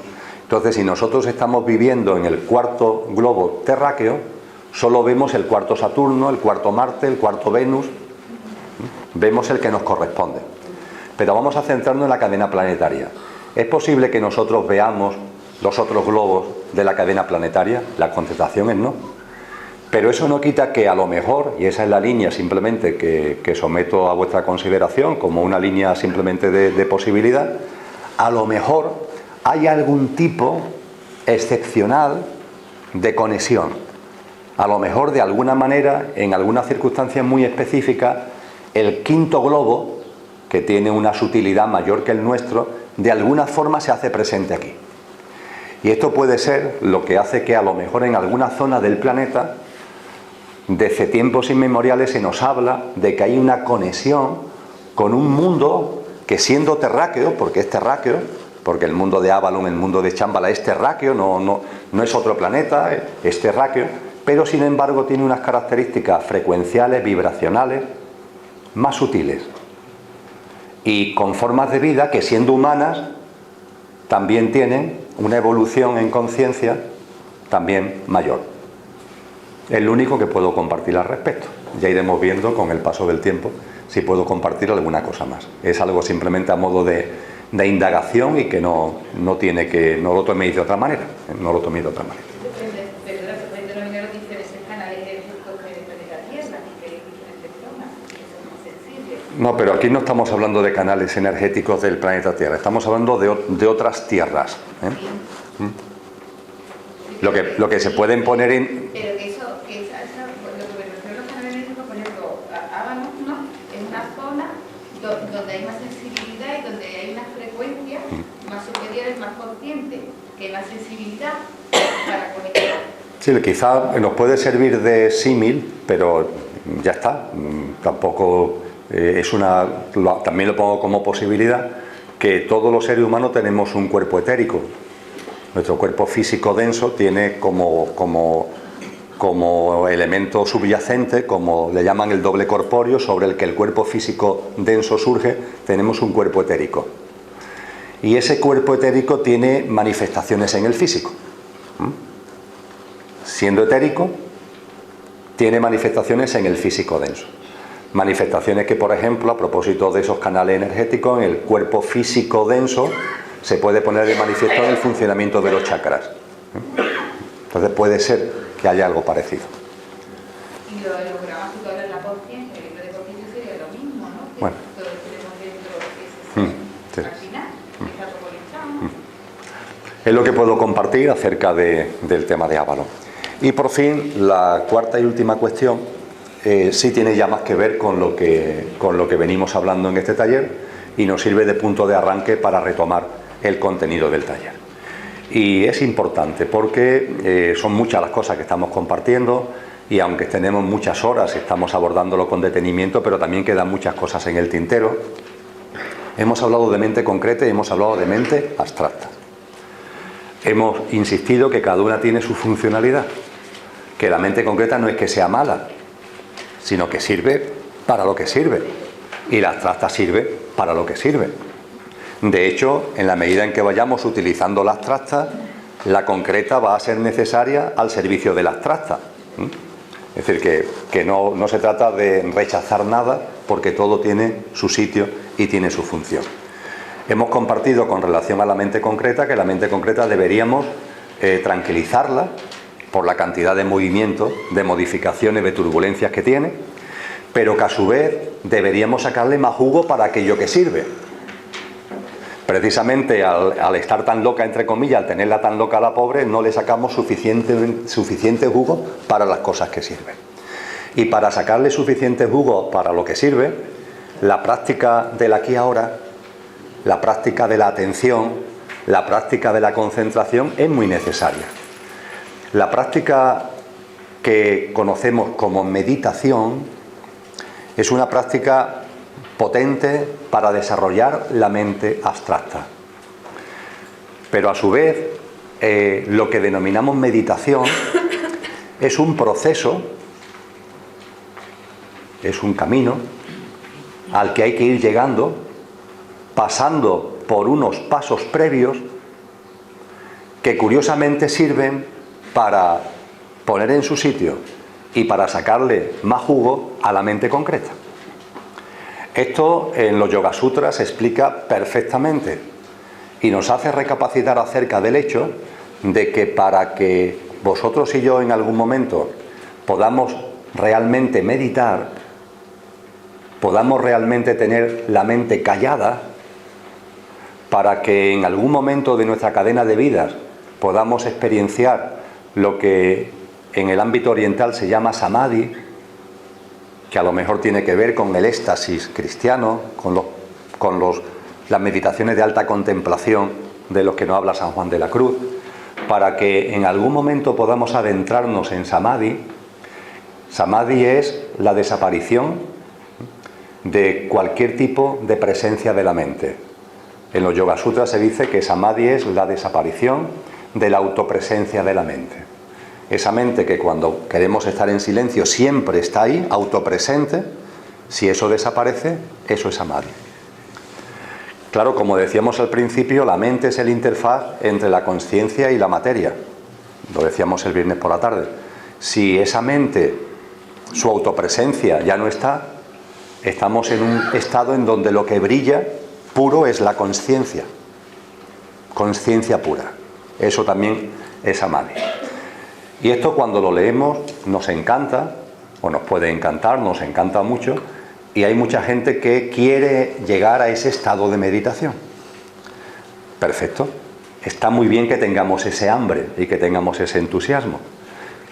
Entonces, si nosotros estamos viviendo en el cuarto globo terráqueo, solo vemos el cuarto Saturno, el cuarto Marte, el cuarto Venus. Vemos el que nos corresponde. Pero vamos a centrarnos en la cadena planetaria. ¿Es posible que nosotros veamos los otros globos de la cadena planetaria? La contestación es no. Pero eso no quita que a lo mejor, y esa es la línea simplemente que someto a vuestra consideración como una línea simplemente de posibilidad, a lo mejor hay algún tipo excepcional de conexión. A lo mejor, de alguna manera, en algunas circunstancias muy específicas, el quinto globo, que tiene una sutilidad mayor que el nuestro, de alguna forma se hace presente aquí. Y esto puede ser lo que hace que a lo mejor en alguna zona del planeta, desde tiempos inmemoriales se nos habla de que hay una conexión con un mundo que, siendo terráqueo, porque es terráqueo, porque el mundo de Avalon, el mundo de Shambhala es terráqueo, no es otro planeta, es terráqueo, pero sin embargo tiene unas características frecuenciales, vibracionales, más sutiles, y con formas de vida que, siendo humanas, también tienen una evolución en conciencia también mayor. Es lo único que puedo compartir al respecto. Ya iremos viendo con el paso del tiempo si puedo compartir alguna cosa más. Es algo simplemente a modo de indagación, y que no lo toméis de otra manera. No lo toméis de otra manera. Perdona, ¿se pueden denominar los diferentes canales energéticos que hay en el planeta Tierra, que hay diferentes zonas, que son más sensibles? No, pero aquí no estamos hablando de canales energéticos del planeta Tierra, estamos hablando de otras tierras, ¿eh? Lo que se pueden poner en... Pero que eso, lo que me refiero a los canales energéticos, por ejemplo, Avalon, ¿no? Es una zona donde hay más sensibilidad y donde hay unas frecuencias más superiores, más conscientes, que hay más sensibilidad para conectar. Sí, quizá nos puede servir de símil, pero ya está. Tampoco también lo pongo como posibilidad, que todos los seres humanos tenemos un cuerpo etérico. Nuestro cuerpo físico denso tiene como elemento subyacente, como le llaman el doble corpóreo, sobre el que el cuerpo físico denso surge, tenemos un cuerpo etérico. Y ese cuerpo etérico tiene manifestaciones en el físico. Siendo etérico, tiene manifestaciones en el físico denso. Manifestaciones que, por ejemplo, a propósito de esos canales energéticos, en el cuerpo físico denso se puede poner de manifiesto en el funcionamiento de los chakras. Entonces puede ser que haya algo parecido. Y lo programas que tú hablas, la conciencia, el libro de conciencia sería lo mismo, ¿no? Que bueno, todos tenemos dentro ese al final, está todo conectado. Es lo que puedo compartir acerca del tema de Avalon. Y por fin, la cuarta y última cuestión sí tiene ya más que ver con lo que venimos hablando en este taller, y nos sirve de punto de arranque para retomar el contenido del taller. Y es importante porque son muchas las cosas que estamos compartiendo, y aunque tenemos muchas horas, estamos abordándolo con detenimiento, pero también quedan muchas cosas en el tintero. Hemos hablado de mente concreta y hemos hablado de mente abstracta. Hemos insistido que cada una tiene su funcionalidad, que la mente concreta no es que sea mala, sino que sirve para lo que sirve, y la abstracta sirve para lo que sirve. De hecho, en la medida en que vayamos utilizando la abstracta, la concreta va a ser necesaria al servicio de la abstracta. Es decir, que no se trata de rechazar nada, porque todo tiene su sitio y tiene su función. Hemos compartido con relación a la mente concreta que la mente concreta deberíamos tranquilizarla por la cantidad de movimientos, de modificaciones, de turbulencias que tiene, pero que a su vez deberíamos sacarle más jugo para aquello que sirve. Precisamente al estar tan loca, entre comillas, al tenerla tan loca a la pobre, no le sacamos suficiente jugo para las cosas que sirven. Y para sacarle suficiente jugo para lo que sirve, la práctica del aquí y ahora, la práctica de la atención, la práctica de la concentración es muy necesaria. La práctica que conocemos como meditación es una práctica potente para desarrollar la mente abstracta. Pero a su vez, lo que denominamos meditación es un proceso, es un camino al que hay que ir llegando, pasando por unos pasos previos que curiosamente sirven para poner en su sitio y para sacarle más jugo a la mente concreta. Esto en los Yoga Sutras se explica perfectamente y nos hace recapacitar acerca del hecho de que para que vosotros y yo en algún momento podamos realmente meditar, podamos realmente tener la mente callada, para que en algún momento de nuestra cadena de vidas podamos experienciar lo que en el ámbito oriental se llama samadhi, que a lo mejor tiene que ver con el éxtasis cristiano, con las meditaciones de alta contemplación de los que nos habla San Juan de la Cruz, para que en algún momento podamos adentrarnos en samadhi. Samadhi es la desaparición de cualquier tipo de presencia de la mente. En los Yoga Sutras se dice que samadhi es la desaparición de la autopresencia de la mente. Esa mente que cuando queremos estar en silencio siempre está ahí, autopresente. Si eso desaparece, eso es samadhi. Claro, como decíamos al principio, la mente es el interfaz entre la consciencia y la materia. Lo decíamos el viernes por la tarde. Si esa mente, su autopresencia ya no está, estamos en un estado en donde lo que brilla puro es la conciencia. Conciencia pura. Eso también es samadhi. Y esto cuando lo leemos nos encanta, o nos puede encantar, nos encanta mucho, y hay mucha gente que quiere llegar a ese estado de meditación. Perfecto. Está muy bien que tengamos ese hambre y que tengamos ese entusiasmo,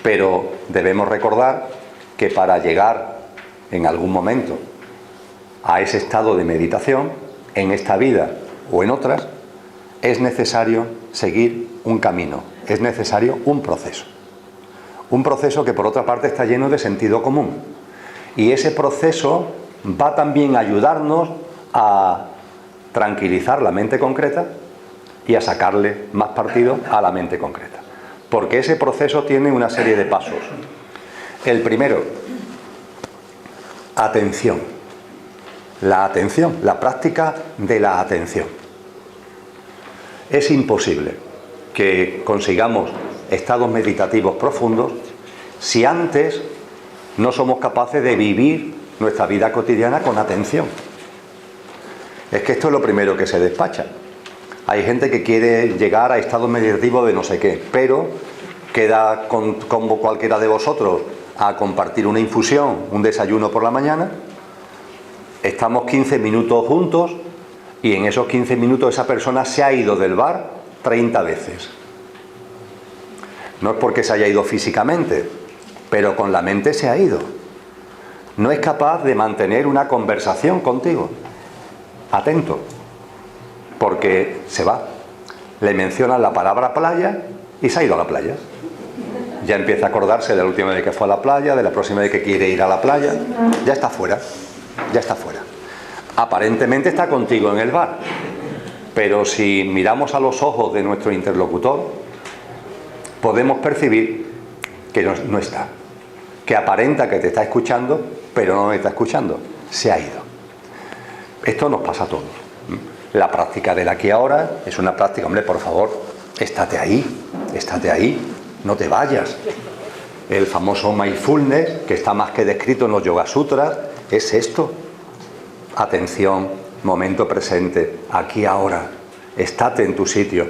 pero debemos recordar que para llegar en algún momento a ese estado de meditación, en esta vida o en otras, es necesario seguir un camino, es necesario un proceso. Un proceso que por otra parte está lleno de sentido común. Y ese proceso va también a ayudarnos a tranquilizar la mente concreta y a sacarle más partido a la mente concreta. Porque ese proceso tiene una serie de pasos. El primero, atención. La atención, la práctica de la atención. Es imposible que consigamos estados meditativos profundos si antes no somos capaces de vivir nuestra vida cotidiana con atención. Es que esto es lo primero que se despacha. Hay gente que quiere llegar a estados meditativos de no sé qué, pero queda como cualquiera de vosotros a compartir una infusión, un desayuno por la mañana, estamos 15 minutos juntos y en esos 15 minutos esa persona se ha ido del bar 30 veces. No es porque se haya ido físicamente, pero con la mente se ha ido. No es capaz de mantener una conversación contigo. Atento, porque se va. Le mencionan la palabra playa y se ha ido a la playa. Ya empieza a acordarse de la última vez que fue a la playa, de la próxima vez que quiere ir a la playa. Ya está fuera, ya está fuera. Aparentemente está contigo en el bar, pero si miramos a los ojos de nuestro interlocutor, podemos percibir que no está, que aparenta que te está escuchando, pero no me está escuchando, se ha ido. Esto nos pasa a todos. La práctica del aquí y ahora es una práctica, hombre, por favor, estate ahí, no te vayas. El famoso mindfulness, que está más que descrito en los Yoga Sutras, es esto. Atención, momento presente, aquí ahora, estate en tu sitio.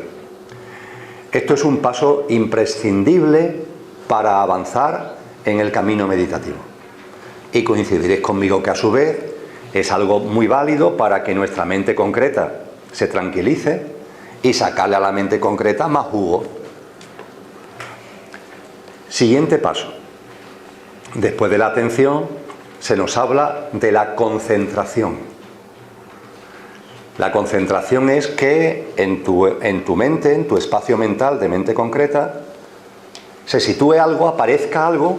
Esto es un paso imprescindible para avanzar en el camino meditativo. Y coincidiréis conmigo que a su vez es algo muy válido para que nuestra mente concreta se tranquilice y sacarle a la mente concreta más jugo. Siguiente paso. Después de la atención se nos habla de la concentración. La concentración es que en tu mente, en tu espacio mental de mente concreta, se sitúe algo, aparezca algo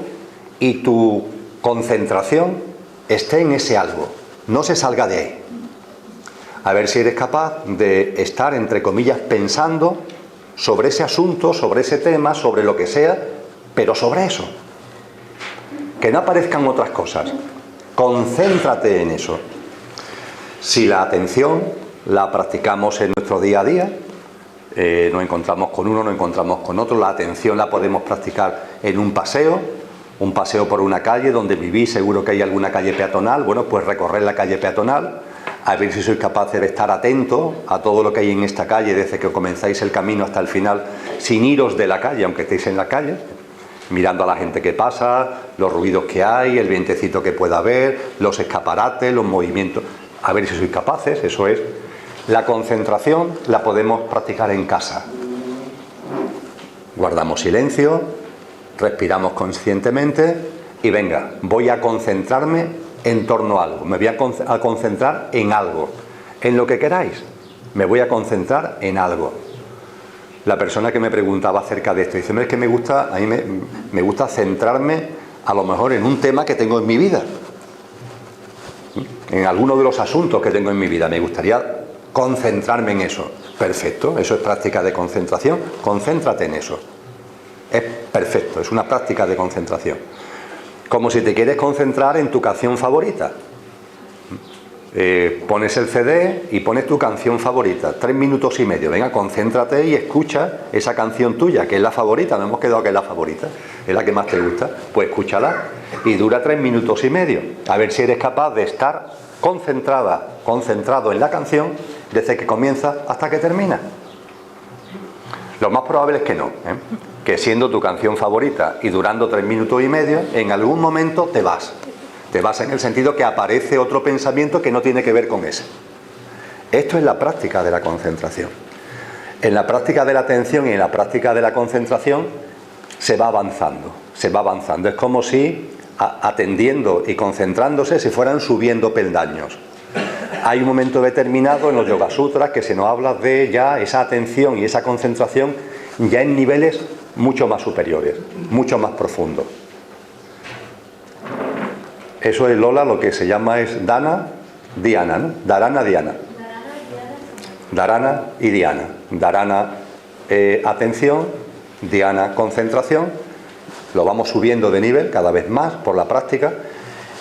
y tu concentración esté en ese algo, no se salga de ahí. A ver si eres capaz de estar, entre comillas, pensando sobre ese asunto, sobre ese tema, sobre lo que sea, pero sobre eso. Que no aparezcan otras cosas. Concéntrate en eso. Si la atención la practicamos en nuestro día a día, nos encontramos con uno, nos encontramos con otro, la atención la podemos practicar en un paseo por una calle donde vivís, seguro que hay alguna calle peatonal, bueno, pues recorrer la calle peatonal, a ver si sois capaces de estar atentos a todo lo que hay en esta calle desde que comenzáis el camino hasta el final, sin iros de la calle, aunque estéis en la calle, mirando a la gente que pasa, los ruidos que hay, el vientecito que pueda haber, los escaparates, los movimientos, a ver si sois capaces, eso es. La concentración la podemos practicar en casa. Guardamos silencio, respiramos conscientemente y venga, voy a concentrarme en torno a algo, me voy a concentrar en algo, en lo que queráis, me voy a concentrar en algo. La persona que me preguntaba acerca de esto dice, es que a mí me gusta centrarme a lo mejor en un tema que tengo en mi vida, en alguno de los asuntos que tengo en mi vida, me gustaría concentrarme en eso. Perfecto, eso es práctica de concentración, concéntrate en eso. Es perfecto, es una práctica de concentración. Como si te quieres concentrar en tu canción favorita. Pones el CD y pones tu canción favorita, 3 minutos y medio. Venga, concéntrate y escucha esa canción tuya, que es la favorita. No hemos quedado que es la favorita, es la que más te gusta. Pues escúchala y dura 3 minutos y medio. A ver si eres capaz de estar concentrado en la canción desde que comienza hasta que termina. Lo más probable es que no, que siendo tu canción favorita y durando 3 minutos y medio, en algún momento te vas. Te vas en el sentido que aparece otro pensamiento que no tiene que ver con ese. Esto es la práctica de la concentración. En la práctica de la atención y en la práctica de la concentración se va avanzando, se va avanzando. Es como si atendiendo y concentrándose se fueran subiendo peldaños. Hay un momento determinado en los Yoga Sutras que se nos habla de ya esa atención y esa concentración ya en niveles mucho más superiores, mucho más profundos. Eso es, Lola, lo que se llama es Dana, Dhyana, ¿no? Dharana, Dhyana. Dharana y Dhyana. Dharana, atención, Dhyana, concentración. Lo vamos subiendo de nivel cada vez más por la práctica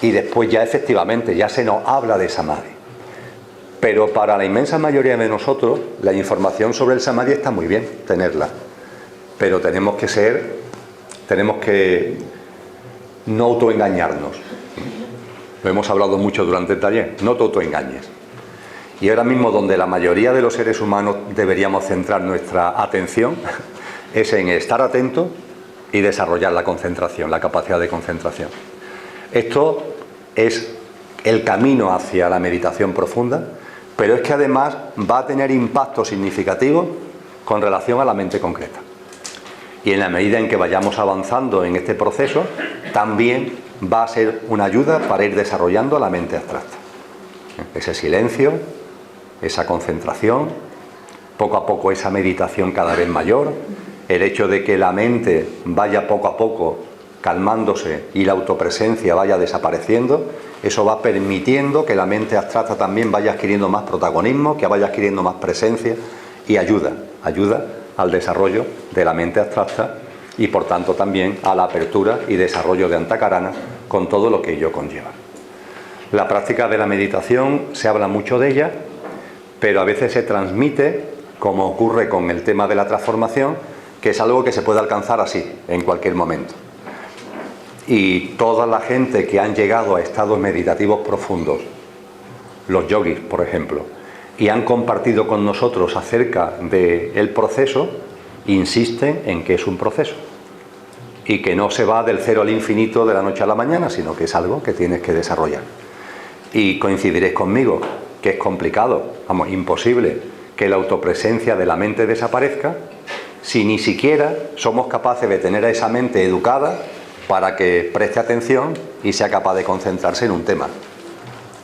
y después ya efectivamente ya se nos habla de Samadhi. Pero para la inmensa mayoría de nosotros la información sobre el Samadhi está muy bien tenerla, pero tenemos que no autoengañarnos. Lo hemos hablado mucho durante el taller, no te autoengañes. Y ahora mismo donde la mayoría de los seres humanos deberíamos centrar nuestra atención es en estar atentos y desarrollar la concentración, la capacidad de concentración. Esto es el camino hacia la meditación profunda, pero es que además va a tener impacto significativo con relación a la mente concreta. Y en la medida en que vayamos avanzando en este proceso, también va a ser una ayuda para ir desarrollando la mente abstracta. Ese silencio, esa concentración, poco a poco esa meditación cada vez mayor, el hecho de que la mente vaya poco a poco calmándose y la autopresencia vaya desapareciendo, eso va permitiendo que la mente abstracta también vaya adquiriendo más protagonismo, que vaya adquiriendo más presencia y ayuda al desarrollo de la mente abstracta y por tanto también a la apertura y desarrollo de Antakarana con todo lo que ello conlleva. La práctica de la meditación se habla mucho de ella, pero a veces se transmite, como ocurre con el tema de la transformación, que es algo que se puede alcanzar así, en cualquier momento. Y toda la gente que han llegado a estados meditativos profundos, los yogis, por ejemplo, y han compartido con nosotros acerca del proceso, insisten en que es un proceso y que no se va del cero al infinito de la noche a la mañana, sino que es algo que tienes que desarrollar. Y coincidiréis conmigo que es complicado, vamos, imposible que la autopresencia de la mente desaparezca si ni siquiera somos capaces de tener a esa mente educada para que preste atención y sea capaz de concentrarse en un tema.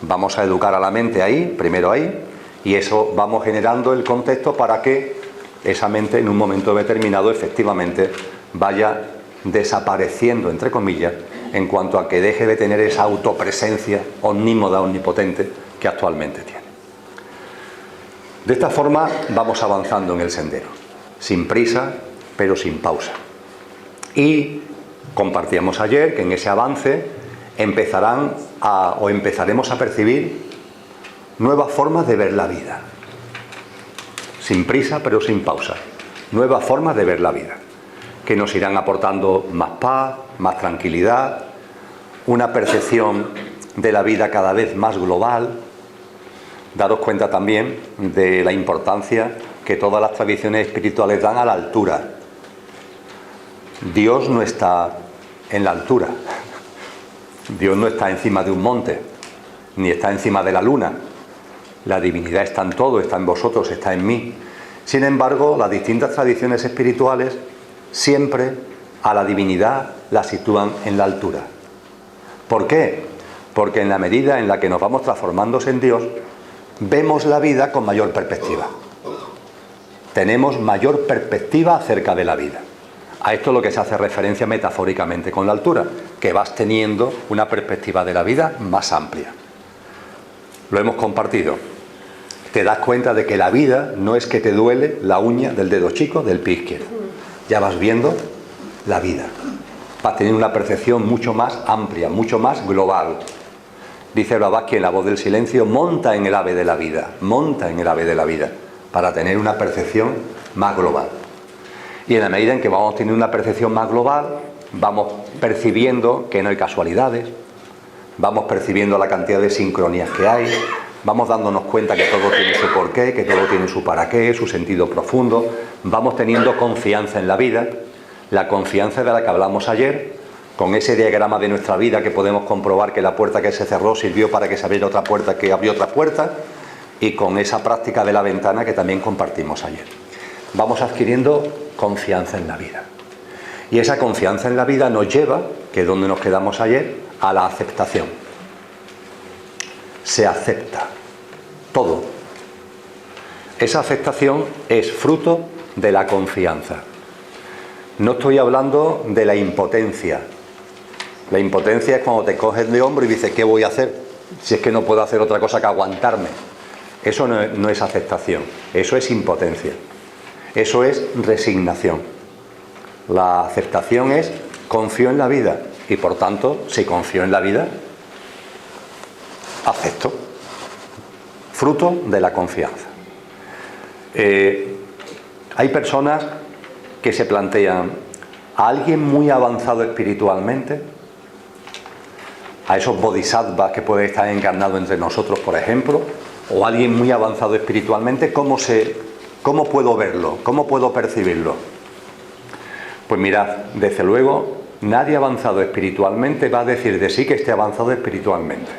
Vamos a educar a la mente ahí, primero ahí, y eso vamos generando el contexto para que esa mente en un momento determinado efectivamente vaya desapareciendo, entre comillas, en cuanto a que deje de tener esa autopresencia omnímoda, omnipotente que actualmente tiene. De esta forma vamos avanzando en el sendero, sin prisa, pero sin pausa. Y compartíamos ayer que en ese avance empezaremos a percibir nuevas formas de ver la vida. Sin prisa, pero sin pausa. Nuevas formas de ver la vida, que nos irán aportando más paz, más tranquilidad, una percepción de la vida cada vez más global. Daros cuenta también de la importancia que todas las tradiciones espirituales dan a la altura. Dios no está en la altura. Dios no está encima de un monte, ni está encima de la luna. La divinidad está en todo, está en vosotros, está en mí. Sin embargo, las distintas tradiciones espirituales siempre a la divinidad la sitúan en la altura. ¿Por qué? Porque en la medida en la que nos vamos transformándose en Dios, vemos la vida con mayor perspectiva. Tenemos mayor perspectiva acerca de la vida. A esto es lo que se hace referencia metafóricamente con la altura, que vas teniendo una perspectiva de la vida más amplia. Lo hemos compartido. Te das cuenta de que la vida no es que te duele la uña del dedo chico del pie izquierdo. Ya vas viendo la vida. Vas teniendo una percepción mucho más amplia, mucho más global. Dice Blavatsky en La voz del silencio, monta en el ave de la vida, monta en el ave de la vida, para tener una percepción más global. Y en la medida en que vamos teniendo una percepción más global, vamos percibiendo que no hay casualidades, vamos percibiendo la cantidad de sincronías que hay, vamos dándonos cuenta que todo tiene su porqué, que todo tiene su para qué, su sentido profundo, vamos teniendo confianza en la vida, la confianza de la que hablamos ayer, con ese diagrama de nuestra vida que podemos comprobar que la puerta que se cerró sirvió para que se abriera otra puerta que abrió otra puerta, y con esa práctica de la ventana que también compartimos ayer. Vamos adquiriendo confianza en la vida. Y esa confianza en la vida nos lleva, que es donde nos quedamos ayer, a la aceptación. Se acepta todo. Esa aceptación es fruto de la confianza. No estoy hablando de la impotencia. La impotencia es cuando te coges de hombro y dices, ¿qué voy a hacer? Si es que no puedo hacer otra cosa que aguantarme. Eso no es aceptación, eso es impotencia. Eso es resignación. La aceptación es confío en la vida y por tanto, si confío en la vida, acepto. Fruto de la confianza. Hay personas que se plantean a alguien muy avanzado espiritualmente, a esos bodhisattvas que pueden estar encarnados entre nosotros, por ejemplo, o alguien muy avanzado espiritualmente, ¿cómo puedo verlo? ¿Cómo puedo percibirlo? Pues mirad, desde luego, nadie avanzado espiritualmente va a decir de sí que esté avanzado espiritualmente.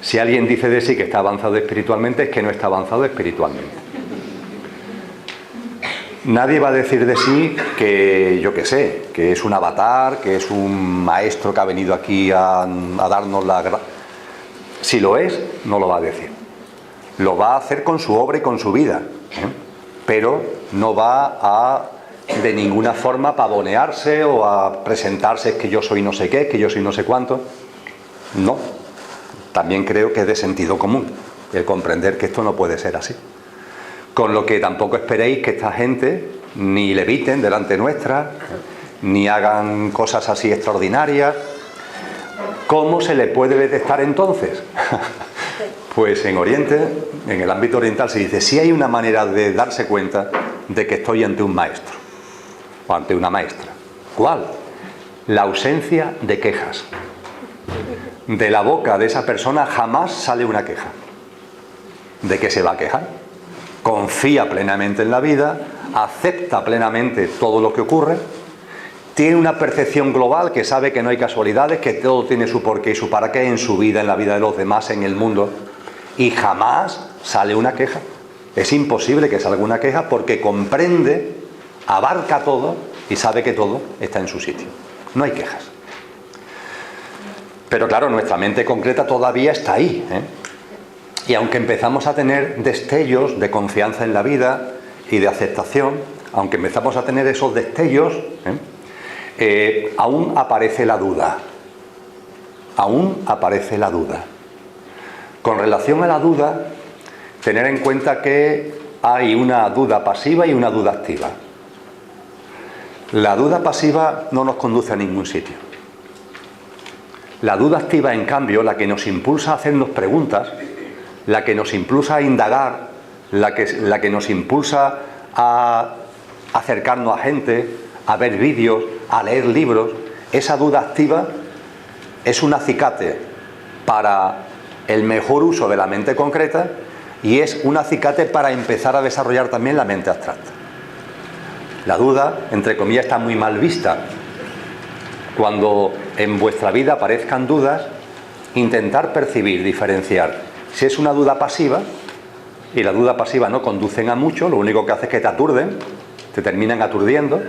Si alguien dice de sí que está avanzado espiritualmente, es que no está avanzado espiritualmente. Nadie va a decir de sí que, yo qué sé, que es un avatar, que es un maestro que ha venido aquí a darnos la... Si lo es, no lo va a decir. Lo va a hacer con su obra y con su vida, pero no va a de ninguna forma pavonearse o a presentarse, es que yo soy no sé qué, es que yo soy no sé cuánto. No. También creo que es de sentido común el comprender que esto no puede ser así. Con lo que tampoco esperéis que esta gente ni leviten delante nuestra, ni hagan cosas así extraordinarias. ¿Cómo se le puede detectar entonces? Pues en Oriente, en el ámbito oriental, se dice, sí hay una manera de darse cuenta de que estoy ante un maestro o ante una maestra. ¿Cuál? La ausencia de quejas. De la boca de esa persona jamás sale una queja. ¿De qué se va a quejar? Confía plenamente en la vida, acepta plenamente todo lo que ocurre, tiene una percepción global que sabe que no hay casualidades, que todo tiene su porqué y su para qué en su vida, en la vida de los demás, en el mundo, y jamás sale una queja. Es imposible que salga una queja porque comprende, abarca todo y sabe que todo está en su sitio. No hay quejas. Pero claro, nuestra mente concreta todavía está ahí, Y aunque empezamos a tener destellos de confianza en la vida y de aceptación, aunque empezamos a tener esos destellos, aún aparece la duda. Aún aparece la duda. Con relación a la duda, tener en cuenta que hay una duda pasiva y una duda activa. La duda pasiva no nos conduce a ningún sitio. La duda activa, en cambio, la que nos impulsa a hacernos preguntas, la que nos impulsa a indagar, la que nos impulsa a acercarnos a gente, a ver vídeos, a leer libros, esa duda activa es un acicate para el mejor uso de la mente concreta y es un acicate para empezar a desarrollar también la mente abstracta. La duda, entre comillas, está muy mal vista. Cuando en vuestra vida aparezcan dudas, intentar percibir, diferenciar. Si es una duda pasiva, y la duda pasiva no conducen a mucho, lo único que hace es que te aturden, te terminan aturdiendo,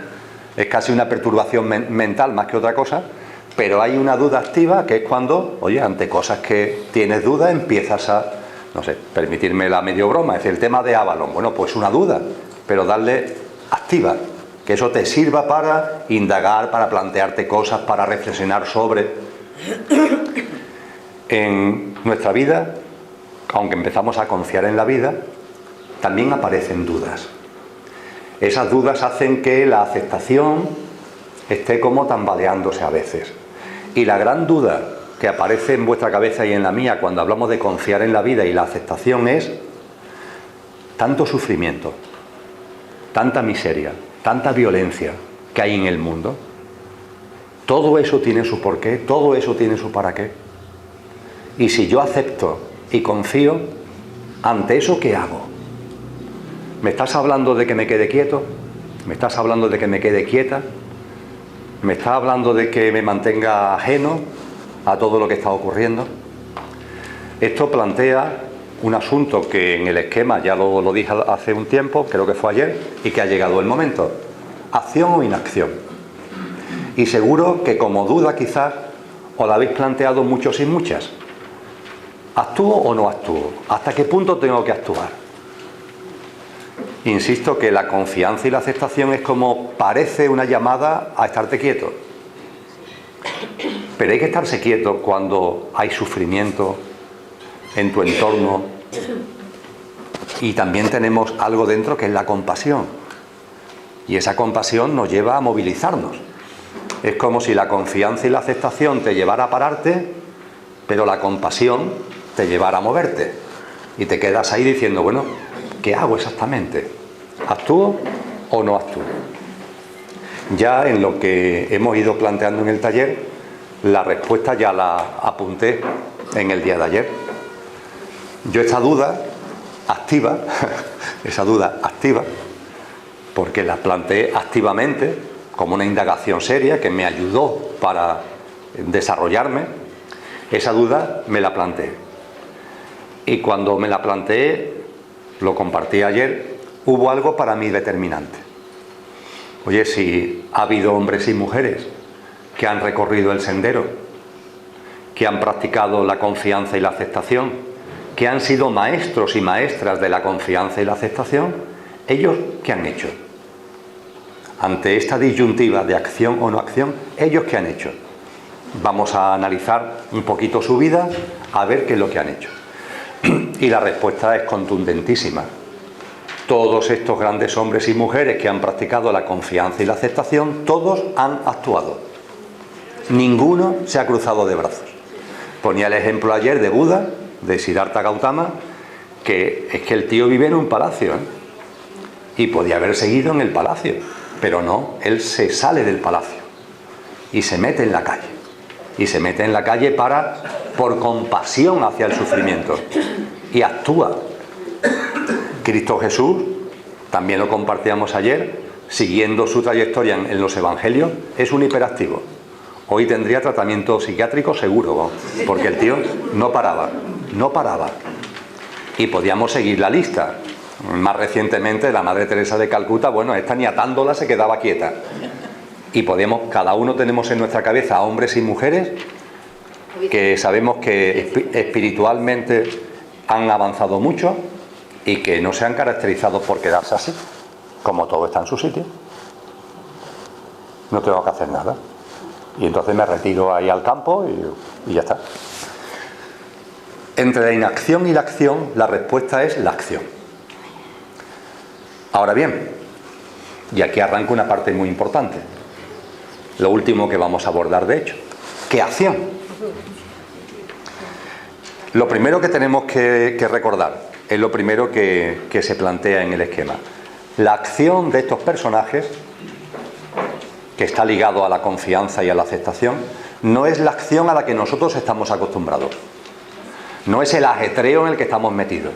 Es casi una perturbación mental más que otra cosa, pero hay una duda activa que es cuando, oye, ante cosas que tienes duda empiezas a, no sé, permitirme la medio broma, es el tema de Avalon. Bueno, pues una duda, pero darle activa, que eso te sirva para indagar, para plantearte cosas, para reflexionar sobre. En nuestra vida, aunque empezamos a confiar en la vida, también aparecen dudas. Esas dudas hacen que la aceptación esté como tambaleándose a veces. Y la gran duda que aparece en vuestra cabeza y en la mía cuando hablamos de confiar en la vida y la aceptación es tanto sufrimiento, tanta miseria, tanta violencia que hay en el mundo. Todo eso tiene su porqué, todo eso tiene su para qué. Y si yo acepto y confío, ante eso, ¿qué hago? ¿Me estás hablando de que me quede quieto? ¿Me estás hablando de que me quede quieta? ¿Me estás hablando de que me mantenga ajeno a todo lo que está ocurriendo? Esto plantea un asunto que en el esquema ya lo dije hace un tiempo, creo que fue ayer, y que ha llegado el momento. ¿Acción o inacción? Y seguro que como duda quizás os la habéis planteado muchos y muchas. ¿Actúo o no actúo? ¿Hasta qué punto tengo que actuar? Insisto que la confianza y la aceptación es como parece una llamada a estarte quieto. Pero hay que estarse quieto cuando hay sufrimiento en tu entorno. Y también tenemos algo dentro que es la compasión. Y esa compasión nos lleva a movilizarnos. Es como si la confianza y la aceptación te llevara a pararte, pero la compasión te llevara a moverte. Y te quedas ahí diciendo, bueno, ¿qué hago exactamente? ¿Actúo o no actúo? Ya en lo que hemos ido planteando en el taller, la respuesta ya la apunté en el día de ayer. Yo esta duda activa, porque la planteé activamente, como una indagación seria que me ayudó para desarrollarme, esa duda me la planteé. Y cuando me la planteé, lo compartí ayer, hubo algo para mí determinante. Oye, si ha habido hombres y mujeres que han recorrido el sendero, que han practicado la confianza y la aceptación, que han sido maestros y maestras de la confianza y la aceptación, ¿ellos qué han hecho? Ante esta disyuntiva de acción o no acción, ¿ellos qué han hecho? Vamos a analizar un poquito su vida, a ver qué es lo que han hecho. Y la respuesta es contundentísima. Todos estos grandes hombres y mujeres que han practicado la confianza y la aceptación, todos han actuado. Ninguno se ha cruzado de brazos. Ponía el ejemplo ayer de Buda, de Siddhartha Gautama, que es que el tío vive en un palacio, y podía haber seguido en el palacio, pero no, él se sale del palacio y se mete en la calle. Y se mete en la calle por compasión hacia el sufrimiento. Y actúa. Cristo Jesús, también lo compartíamos ayer, siguiendo su trayectoria en los evangelios, es un hiperactivo. Hoy tendría tratamiento psiquiátrico seguro, porque el tío no paraba. Y podíamos seguir la lista. Más recientemente, la Madre Teresa de Calcuta, bueno, esta ni atándola se quedaba quieta. Y cada uno tenemos en nuestra cabeza a hombres y mujeres que sabemos que espiritualmente han avanzado mucho y que no se han caracterizado por quedarse así, como todo está en su sitio. No tengo que hacer nada. Y entonces me retiro ahí al campo y ya está. Entre la inacción y la acción, la respuesta es la acción. Ahora bien, y aquí arranca una parte muy importante. Lo último que vamos a abordar, de hecho. ¿Qué acción? Lo primero que tenemos que recordar es lo primero que se plantea en el esquema. La acción de estos personajes, que está ligado a la confianza y a la aceptación, no es la acción a la que nosotros estamos acostumbrados. No es el ajetreo en el que estamos metidos.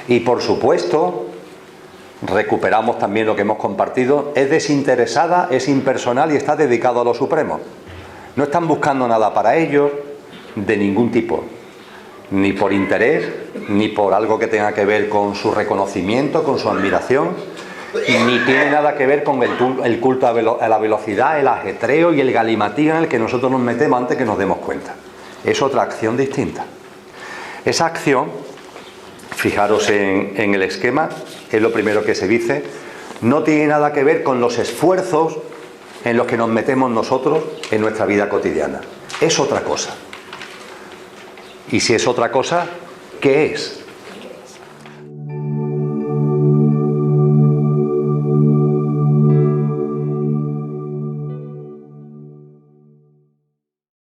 Y por supuesto, recuperamos también lo que hemos compartido, es desinteresada, es impersonal y está dedicado a lo supremo. No están buscando nada para ellos de ningún tipo, ni por interés, ni por algo que tenga que ver con su reconocimiento, con su admiración. ni tiene nada que ver con el culto a la velocidad, el ajetreo y el galimatías en el que nosotros nos metemos antes que nos demos cuenta. Es otra acción distinta. Esa acción, fijaros en el esquema, es lo primero que se dice, no tiene nada que ver con los esfuerzos en los que nos metemos nosotros en nuestra vida cotidiana. Es otra cosa. Y si es otra cosa, ¿qué es?